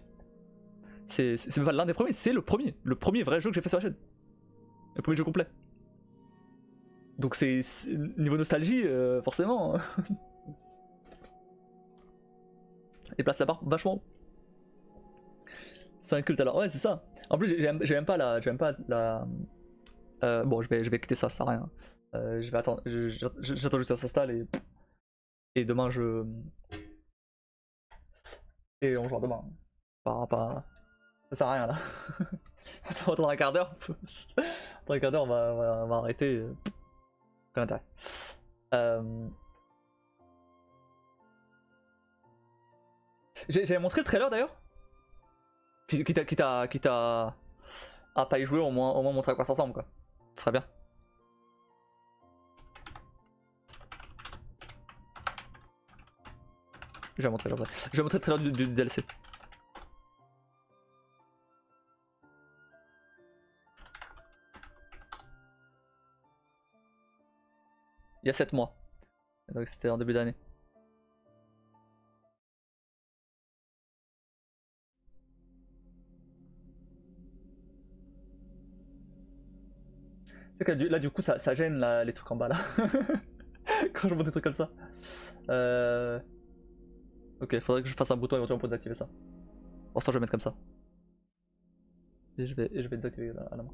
A: C'est même pas l'un des premiers, c'est le premier vrai jeu que j'ai fait sur la chaîne. Le premier jeu complet. Donc c'est niveau nostalgie, forcément. Et place la barre vachement. C'est un culte alors, ouais c'est ça. En plus j'aime pas la. Bon je vais quitter ça, ça sert à rien. Je vais attendre, j'attends juste que ça s'installe et demain et on joue demain. Ça sert à rien là. Attends un quart d'heure. Dans un quart d'heure on va arrêter. Quel intérêt. J'avais montré le trailer d'ailleurs. Quitte à pas y jouer, au moins montrer à quoi ça ressemble quoi. Ce serait bien. Je vais montrer le trailer du DLC. Il y a 7 mois. Donc c'était en début d'année. C'est que là du coup ça gêne là, les trucs en bas là. Quand je monte des trucs comme ça. Ok, faudrait que je fasse un bouton éventuellement pour désactiver ça. Pour l'instant je vais mettre comme ça. Et je vais désactiver à la main.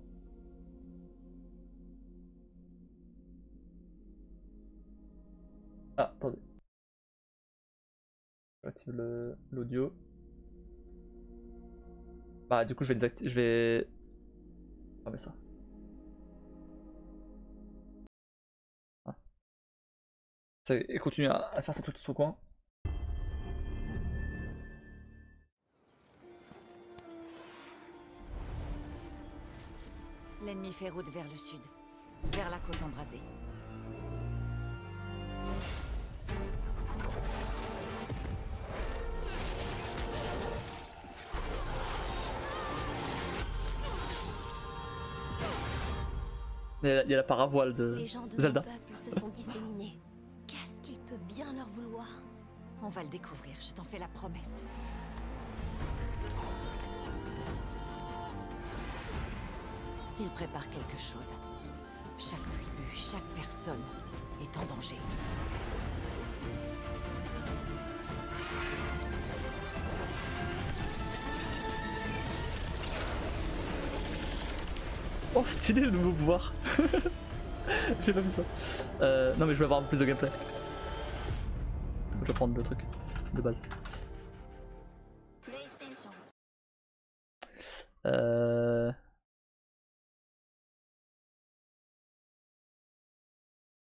A: Ah, attendez. J'active l'audio. Bah du coup je vais fermer ça. Ah. Et continue à faire ça tout au coin.
G: L'ennemi fait route vers le sud, vers la côte embrasée.
A: Il y a la paravoile de
G: Les gens de
A: Zelda.
G: mon peuple se sont disséminés. Qu'est-ce qu'il peut bien leur vouloir? On va le découvrir, je t'en fais la promesse. Il prépare quelque chose. Chaque tribu, chaque personne est en danger.
A: Oh stylé le nouveau pouvoir. J'ai pas vu ça. Non mais je vais avoir un peu plus de gameplay. Je vais prendre le truc de base.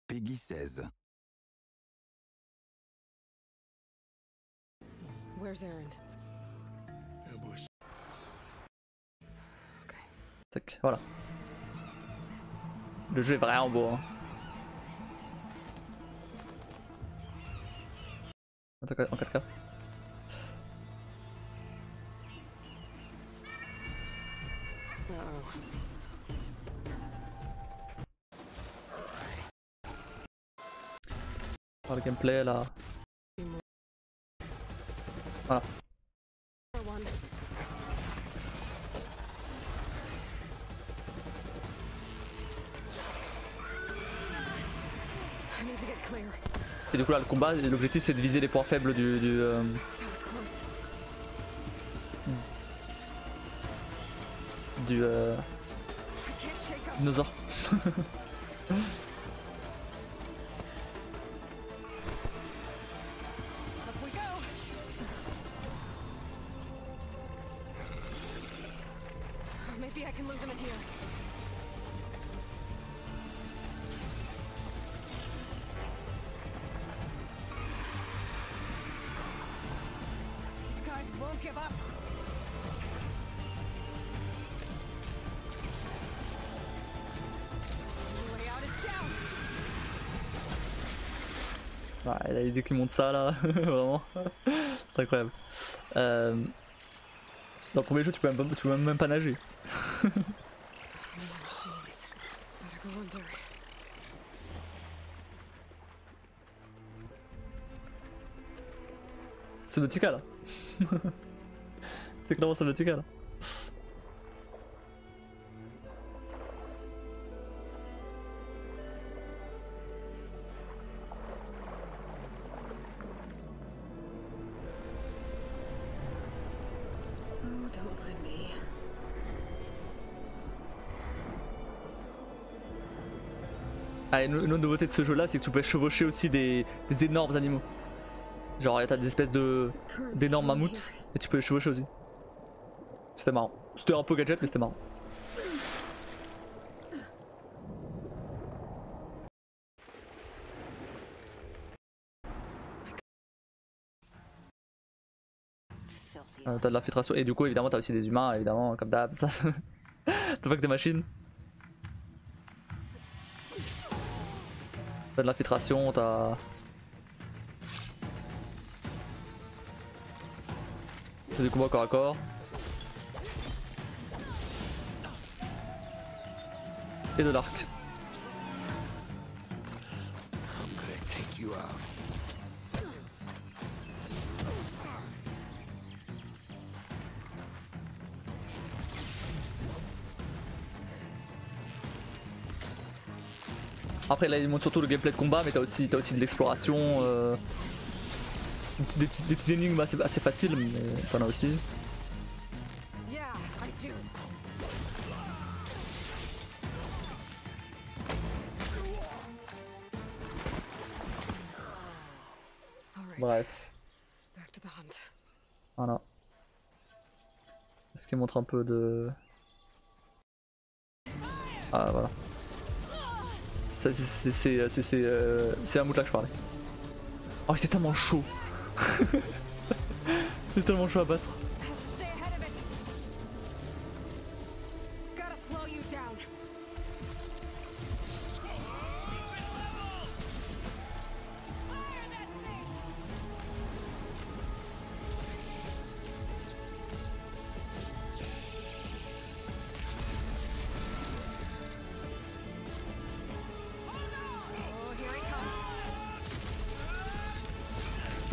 H: Peggy 16.
I: Where's Erend?
A: Tac, voilà. Le jeu est vraiment beau. Hein. En 4K. Par le gameplay là. Voilà. Et du coup là le combat, l'objectif c'est de viser les points faibles du dinosaure.
I: Maybe I can lose him in here. These guys won't give up. Layout is down.
A: Ouais, il a l'idée qui monte ça là, vraiment. C'est incroyable. Dans le premier jeu tu peux même pas nager. C'est Nautica là. C'est clairement Nautica là. Ah, une autre nouveauté de ce jeu là, c'est que tu peux chevaucher aussi des énormes animaux. Genre t'as des espèces d'énormes mammouths et tu peux les chevaucher aussi. C'était marrant. C'était un peu gadget mais c'était marrant. T'as de l'infiltration et du coup évidemment t'as aussi des humains évidemment comme d'hab ça. T'as pas que des machines. T'as de l'infiltration, t'as du combat corps à corps. Et de l'arc. Après là il montre surtout le gameplay de combat mais t'as aussi de l'exploration, des petites énigmes assez faciles mais t'en as aussi. Bref. Voilà. Est-ce qu'il montre un peu de... Ah voilà. C'est un mood là que je parlais. Oh c'était tellement chaud. C'est tellement chaud à battre.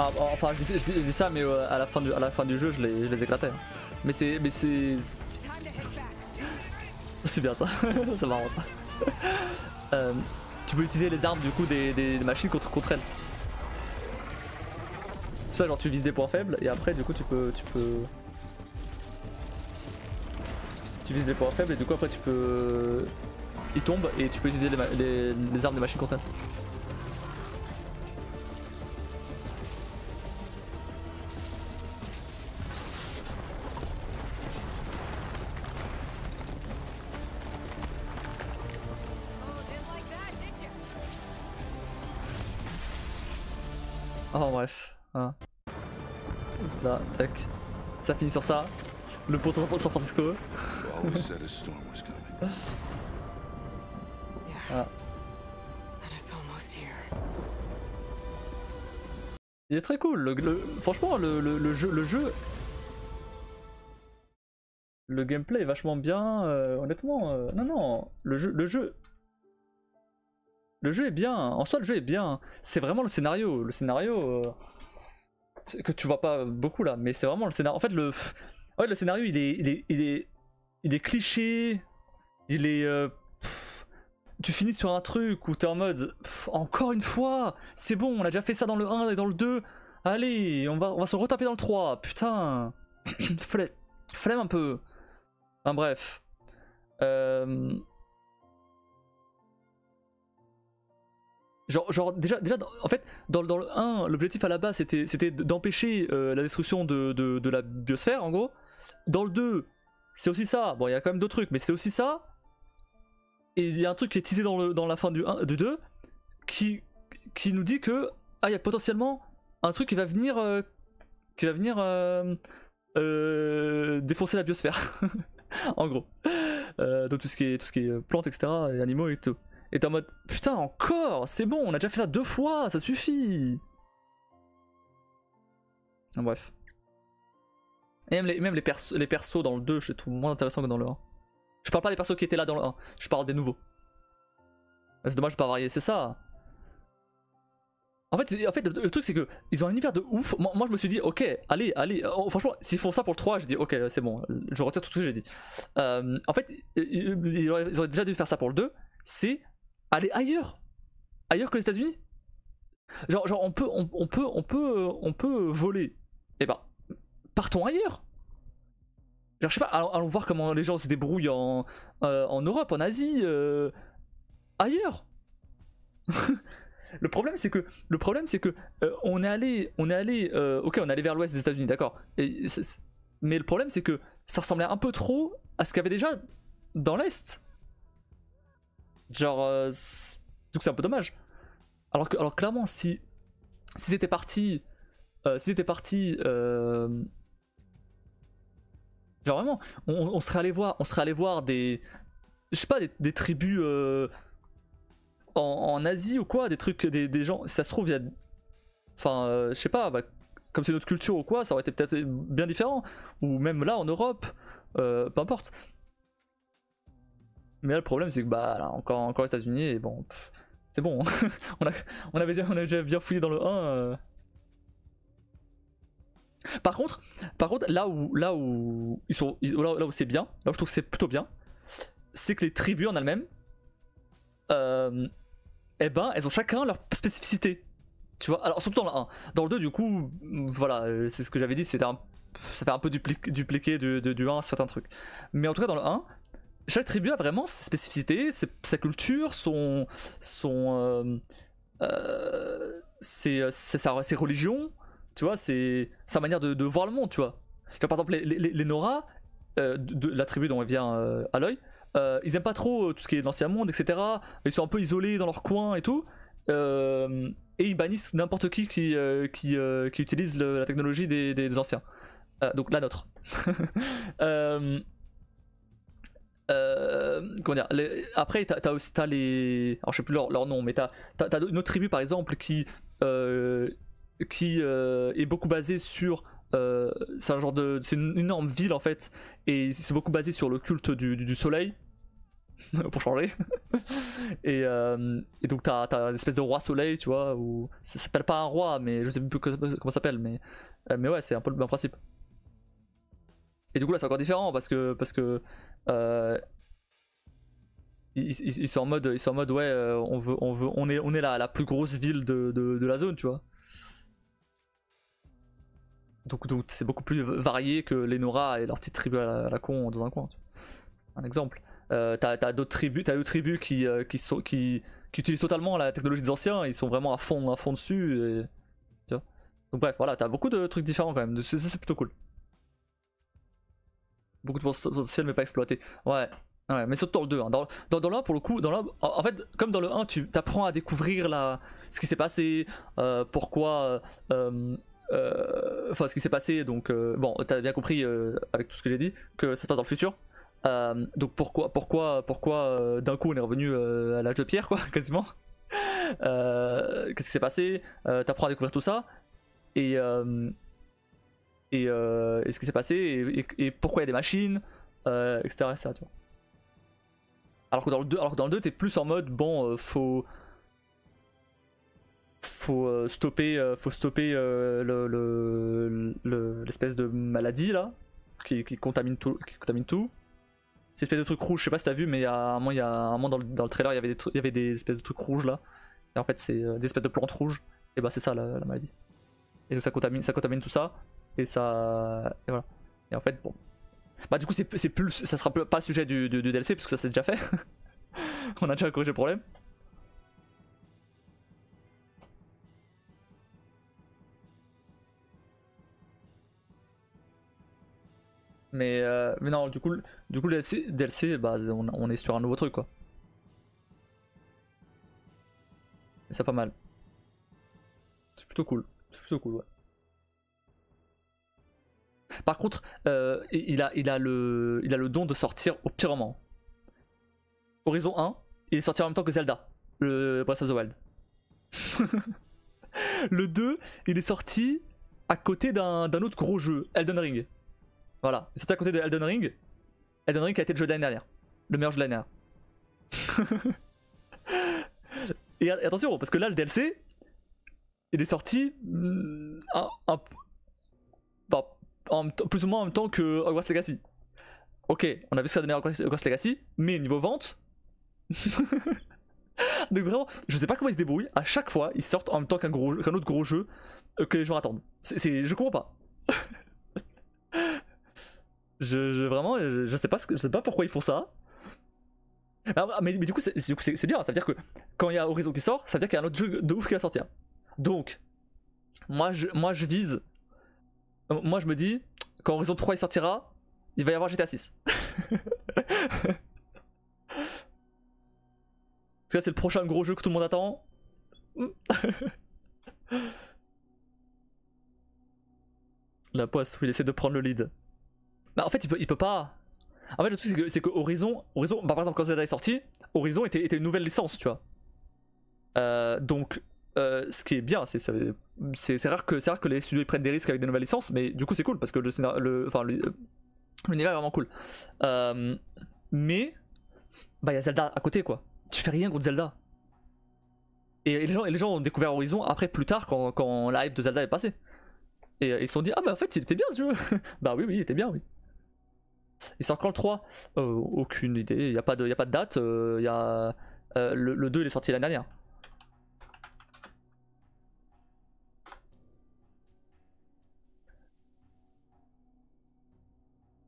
A: Ah, enfin, je dis ça, mais à la fin du jeu, je les éclatais. Hein. Mais c'est
I: Time to hit back.
A: c'est bien ça, c'est marrant ça. Tu peux utiliser les armes du coup des machines contre elles. C'est ça, genre tu vises des points faibles et après du coup tu vises des points faibles et du coup après tu peux... Ils tombent et tu peux utiliser les armes des machines contre elles.
I: Oh, didn't like that, did you?
A: Oh bref, voilà. Là, tac. Ça finit sur ça. Le pont de San Francisco.
H: You always said a storm was coming.
A: Voilà.
I: And it's almost here.
A: Il est très cool, franchement le jeu... Le gameplay est vachement bien, honnêtement, non, le jeu est bien, en soi le jeu est bien, c'est vraiment le scénario que tu vois pas beaucoup là, mais c'est vraiment le scénario, en fait le scénario il est cliché, il est... tu finis sur un truc où t'es en mode encore une fois, c'est bon, on a déjà fait ça dans le 1 et dans le 2, allez, on va se retaper dans le 3, putain, flemme un peu. Enfin bref. Genre déjà en fait dans le 1 l'objectif à la base c'était d'empêcher la destruction de la biosphère en gros. Dans le 2 c'est aussi ça, bon il y a quand même d'autres trucs mais c'est aussi ça. Et il y a un truc qui est teasé dans la fin du 2 qui nous dit que il y a potentiellement un truc qui va venir défoncer la biosphère. En gros. Donc tout ce qui est plantes, etc. et animaux et tout. Et t'es en mode putain encore, c'est bon, on a déjà fait ça 2 fois, ça suffit. Bref. Et même les persos dans le 2, je trouve moins intéressant que dans le 1. Je parle pas des persos qui étaient là dans le 1, je parle des nouveaux. C'est dommage de pas varier, c'est ça. En fait le truc c'est que ils ont un univers de ouf. Moi je me suis dit ok, allez, franchement s'ils font ça pour le 3, je dis ok c'est bon, je retire tout ce que j'ai dit. En fait ils auraient déjà dû faire ça pour le 2, c'est aller ailleurs que les États-Unis. Genre on peut voler. Et bah partons ailleurs. Genre je sais pas, allons voir comment les gens se débrouillent en Europe, en Asie, ailleurs. Le problème c'est que on est allé vers l'ouest des États-Unis, d'accord. Mais le problème c'est que ça ressemblait un peu trop à ce qu'il y avait déjà dans l'est. Genre donc c'est un peu dommage. Alors clairement si c'était parti genre vraiment on serait allé voir des je sais pas des tribus en Asie ou quoi, des trucs, des gens, si ça se trouve, il y a. Enfin, je sais pas, bah, comme c'est notre culture ou quoi, ça aurait été peut-être bien différent. Ou même là en Europe, peu importe. Mais là, le problème, c'est que, bah, là, encore les États-Unis, et bon, c'est bon. on a déjà bien fouillé dans le 1. Par contre, là où c'est bien, là où je trouve que c'est plutôt bien, c'est que les tribus en elles-mêmes. Eh ben, elles ont chacun leur spécificité. Tu vois, alors surtout dans le 1. Dans le 2, du coup, voilà, c'est ce que j'avais dit, ça fait un peu dupliqué du 1 sur certains trucs. Mais en tout cas, dans le 1, chaque tribu a vraiment ses spécificités, sa culture, ses religions, tu vois, c'est sa manière de voir le monde, tu vois. Tu vois, par exemple, les Nora, de la tribu dont elle vient Aloy, ils aiment pas trop tout ce qui est de l'ancien monde, etc. Ils sont un peu isolés dans leur coin et tout. Et ils bannissent n'importe qui utilise la technologie des anciens. Donc la nôtre. Comment dire, après t'as les... Alors je sais plus leur nom, mais t'as une autre tribu par exemple qui est beaucoup basée sur... c'est un genre de... C'est une énorme ville en fait, et c'est beaucoup basé sur le culte du soleil. pour changer. Et donc t'as une espèce de roi soleil, tu vois, où ça s'appelle pas un roi, mais je sais plus comment ça s'appelle, mais ouais, c'est un peu le même principe. Et du coup là c'est encore différent parce que ils sont en mode ouais, on est la plus grosse ville de la zone, tu vois. Donc c'est beaucoup plus varié que les Nora et leur petite tribu à la con dans un coin. Un exemple. T'as d'autres tribus, qui utilisent totalement la technologie des anciens, ils sont vraiment à fond dessus. Et, tu vois. Donc bref, voilà, t'as beaucoup de trucs différents quand même. C'est plutôt cool. Beaucoup de potentiel mais pas exploité. Ouais, mais surtout dans le 2. Hein. Dans le 1, pour le coup, en fait, comme dans le 1, tu t'apprends à découvrir ce qui s'est passé, pourquoi. Enfin, ce qui s'est passé, donc bon, t'as bien compris avec tout ce que j'ai dit que ça se passe dans le futur. Donc pourquoi d'un coup on est revenu à l'âge de pierre, quoi, quasiment. Qu'est-ce qui s'est passé, t'apprends à découvrir tout ça et ce qui s'est passé et pourquoi il y a des machines, etc., etc., tu vois. Alors que dans le 2 t'es plus en mode bon, faut stopper l'espèce de maladie là qui contamine tout. C'est une espèce de truc rouge, je sais pas si t'as vu, mais il y a un moment dans le trailer il y avait des espèces de trucs rouges là. Et en fait c'est des espèces de plantes rouges. Et bah c'est ça la maladie. Et donc ça contamine tout ça. Et ça. Et voilà. Et en fait bon. Bah du coup ça sera pas le sujet du DLC parce que ça c'est déjà fait. On a déjà corrigé le problème. Mais non, du coup le DLC bah, on est sur un nouveau truc, quoi. Et c'est pas mal. C'est plutôt cool. Ouais. Par contre, il a le don de sortir au pire moment. Horizon 1, il est sorti en même temps que Zelda, le Breath of the Wild. Le 2, il est sorti à côté d'un autre gros jeu, Elden Ring. Voilà, il est sorti à côté de Elden Ring. Elden Ring qui a été le jeu de l'année dernière. Le meilleur jeu de l'année dernière. Et attention, parce que là, le DLC, il est sorti plus ou moins en même temps que Hogwarts Legacy. Ok, on a vu ce que ça donnait Hogwarts Legacy, mais niveau vente... Donc vraiment, je sais pas comment ils se débrouillent. À chaque fois, ils sortent en même temps qu'un autre gros jeu que les gens attendent. Je comprends pas. Je sais pas pourquoi ils font ça. Mais du coup c'est bien. Ça veut dire que quand il y a Horizon qui sort, ça veut dire qu'il y a un autre jeu de ouf qui va sortir. Donc moi je vise. Moi je me dis, quand Horizon 3 il sortira, il va y avoir GTA 6. Parce que là c'est le prochain gros jeu que tout le monde attend. La poisse où il essaie de prendre le lead. Bah en fait il peut pas. En fait le truc c'est que Horizon bah, par exemple quand Zelda est sorti, Horizon était une nouvelle licence, tu vois. Donc ce qui est bien, c'est rare que les studios ils prennent des risques avec des nouvelles licences, mais du coup c'est cool parce que l'univers est vraiment cool. Mais bah il y a Zelda à côté, quoi. Tu fais rien contre Zelda. Et les gens ont découvert Horizon après, plus tard, quand la hype de Zelda est passée. Et ils se sont dit, ah bah en fait il était bien ce jeu. Bah oui, il était bien, oui. Il sort quand le 3 ? Aucune idée, il n'y a pas de date. Le 2 il est sorti l'année dernière.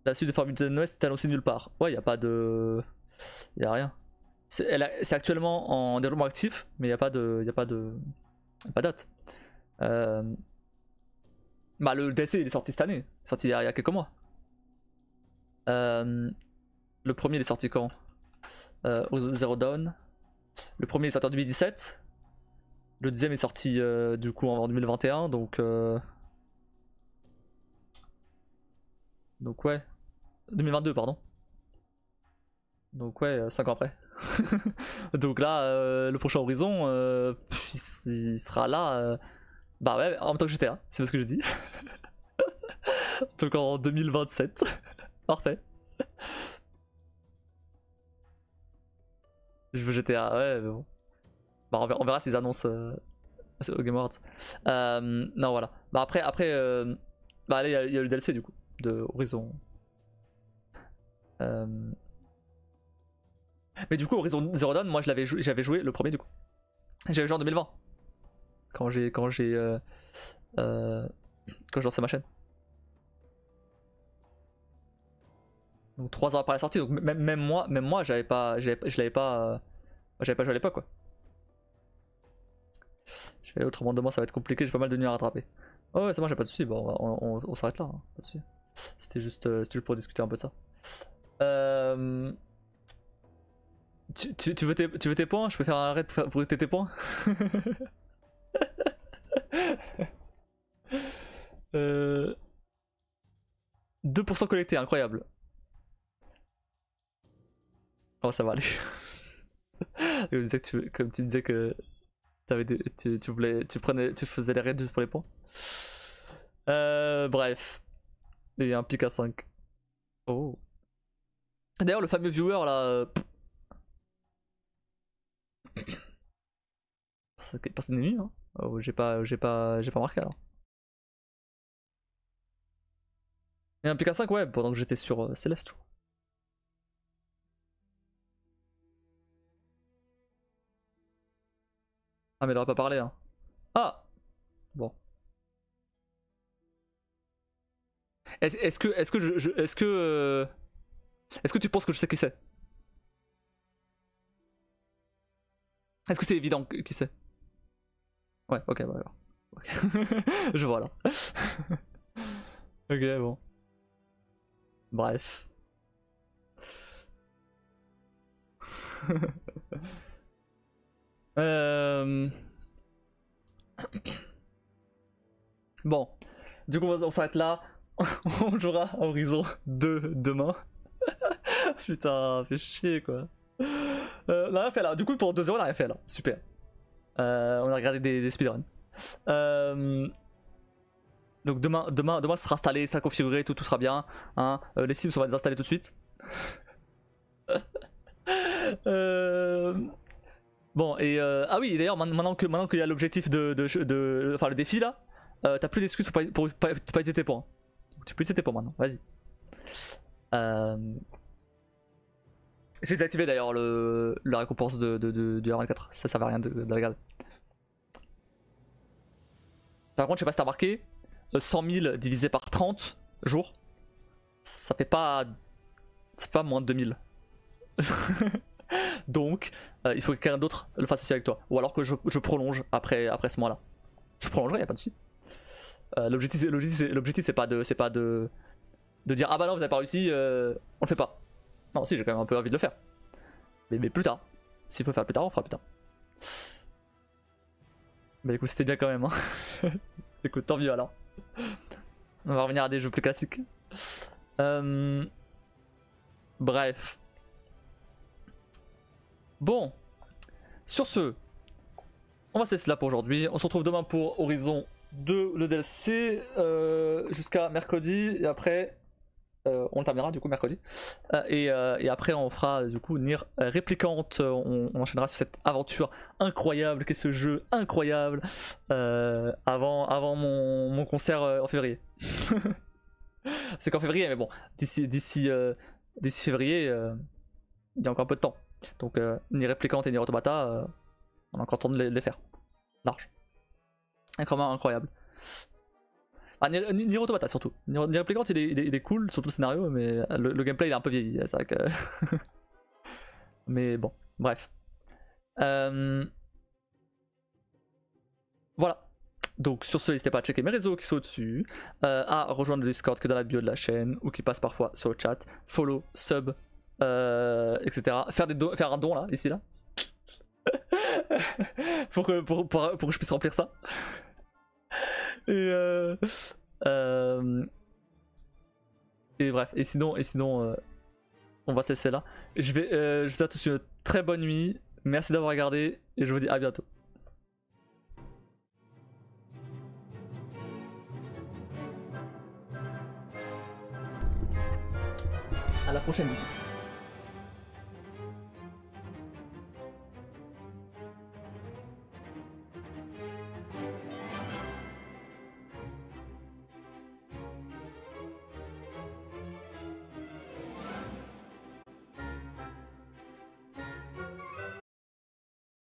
A: La suite de Forbidden West est annoncée nulle part. Ouais, il n'y a pas de... Il n'y a rien. C'est actuellement en développement actif, mais il n'y a pas de date. Bah le DLC il est sorti cette année, il est sorti il y a quelques mois. Le premier il est sorti quand? Zero Dawn. Le premier est sorti en 2017. Le deuxième est sorti du coup en 2021, donc ouais. 2022 pardon. Donc ouais, 5 ans après. Donc là, le prochain Horizon, il sera là. Bah ouais, en même temps que GTA, c'est ce que je dis. Donc en 2027. Parfait. Je veux GTA, ouais, mais bon. Bah, on verra s'ils annoncent au Game Awards. Non, voilà. Bah, après bah, là, il y a le DLC du coup, de Horizon. Mais du coup, Horizon Zero Dawn, moi j'avais joué le premier du coup. J'avais joué en 2020. Quand j'ai lancé ma chaîne. Donc 3 ans après la sortie, donc même moi je l'avais pas joué à l'époque quoi. Je vais aller autrement, demain ça va être compliqué, j'ai pas mal de nuits à rattraper. Oh ouais c'est bon, j'ai pas de soucis, bon on s'arrête là, hein. Pas de soucis. C'était juste pour discuter un peu de ça. Tu veux tes points? Je peux faire un raid pour tes points. 2% collecté, incroyable. Oh ça va aller. Comme tu me disais que tu faisais les raids pour les points. Bref. Il y a un pic à 5. Oh. D'ailleurs le fameux viewer là. Personne n'est nu hein. Oh, j'ai pas marqué alors. Il y a un pic à 5 ouais pendant que j'étais sur Céleste je crois. Ah mais il aurait pas parlé hein. Ah bon. Est-ce que tu penses que je sais qui c'est? Est-ce que c'est évident qui c'est? Ouais ok bah alors. Okay. Je vois là. Ok bon. Bref. Bon, du coup on s'arrête là. On jouera à Horizon 2 demain. Putain, fait chier quoi. On a rien fait là. Du coup pour 2-0 on a rien fait là. Super. On a regardé des speedruns. Donc demain ça sera installé, ça configuré, tout sera bien. Hein. Les Sims on va les installer tout de suite. Bon et ah oui d'ailleurs maintenant qu'il y a l'objectif enfin le défi là, t'as plus d'excuses pour pas utiliser tes points. Tu peux utiliser tes points maintenant, vas-y. J'ai désactivé d'ailleurs la récompense du R24, ça servait à rien de la regarder. Par contre je sais pas si t'as remarqué, 100 000 divisé par 30 jours, ça fait pas moins de 2000. Donc il faut que quelqu'un d'autre le fasse aussi avec toi. Ou alors que je prolonge après ce mois là. Je prolongerai, y'a pas de soucis. L'objectif c'est pas de dire ah bah non vous avez pas réussi, on le fait pas. Non si j'ai quand même un peu envie de le faire. Mais plus tard. S'il faut faire plus tard, on fera plus tard. Bah écoute c'était bien quand même hein. Écoute tant mieux alors. On va revenir à des jeux plus classiques. Bref. Bon, sur ce, on va se laisser là pour aujourd'hui. On se retrouve demain pour Horizon 2, le DLC, jusqu'à mercredi. Et après, on le terminera du coup mercredi. Et après, on fera du coup Nier Replicant. On enchaînera sur cette aventure incroyable qu'est ce jeu incroyable avant mon concert en février. C'est qu'en février, mais bon, d'ici février, il y a encore un peu de temps. Donc Nier Replicant et Nier Automata, on a encore le temps de les faire. Large. Incroyable. Ah, Nier Automata surtout. Nier Replicant il est cool, surtout le scénario, mais le gameplay il est un peu vieilli. C'est vrai que... mais bon, bref. Voilà. Donc sur ce, n'hésitez pas à checker mes réseaux qui sont au-dessus, à rejoindre le Discord qui est dans la bio de la chaîne, ou qui passe parfois sur le chat, follow, sub, etc. Faire un don là, ici là. pour que je puisse remplir ça. Et bref, et sinon on va se laisser là. Je vous souhaite à tous une très bonne nuit. Merci d'avoir regardé et je vous dis à bientôt. À la prochaine.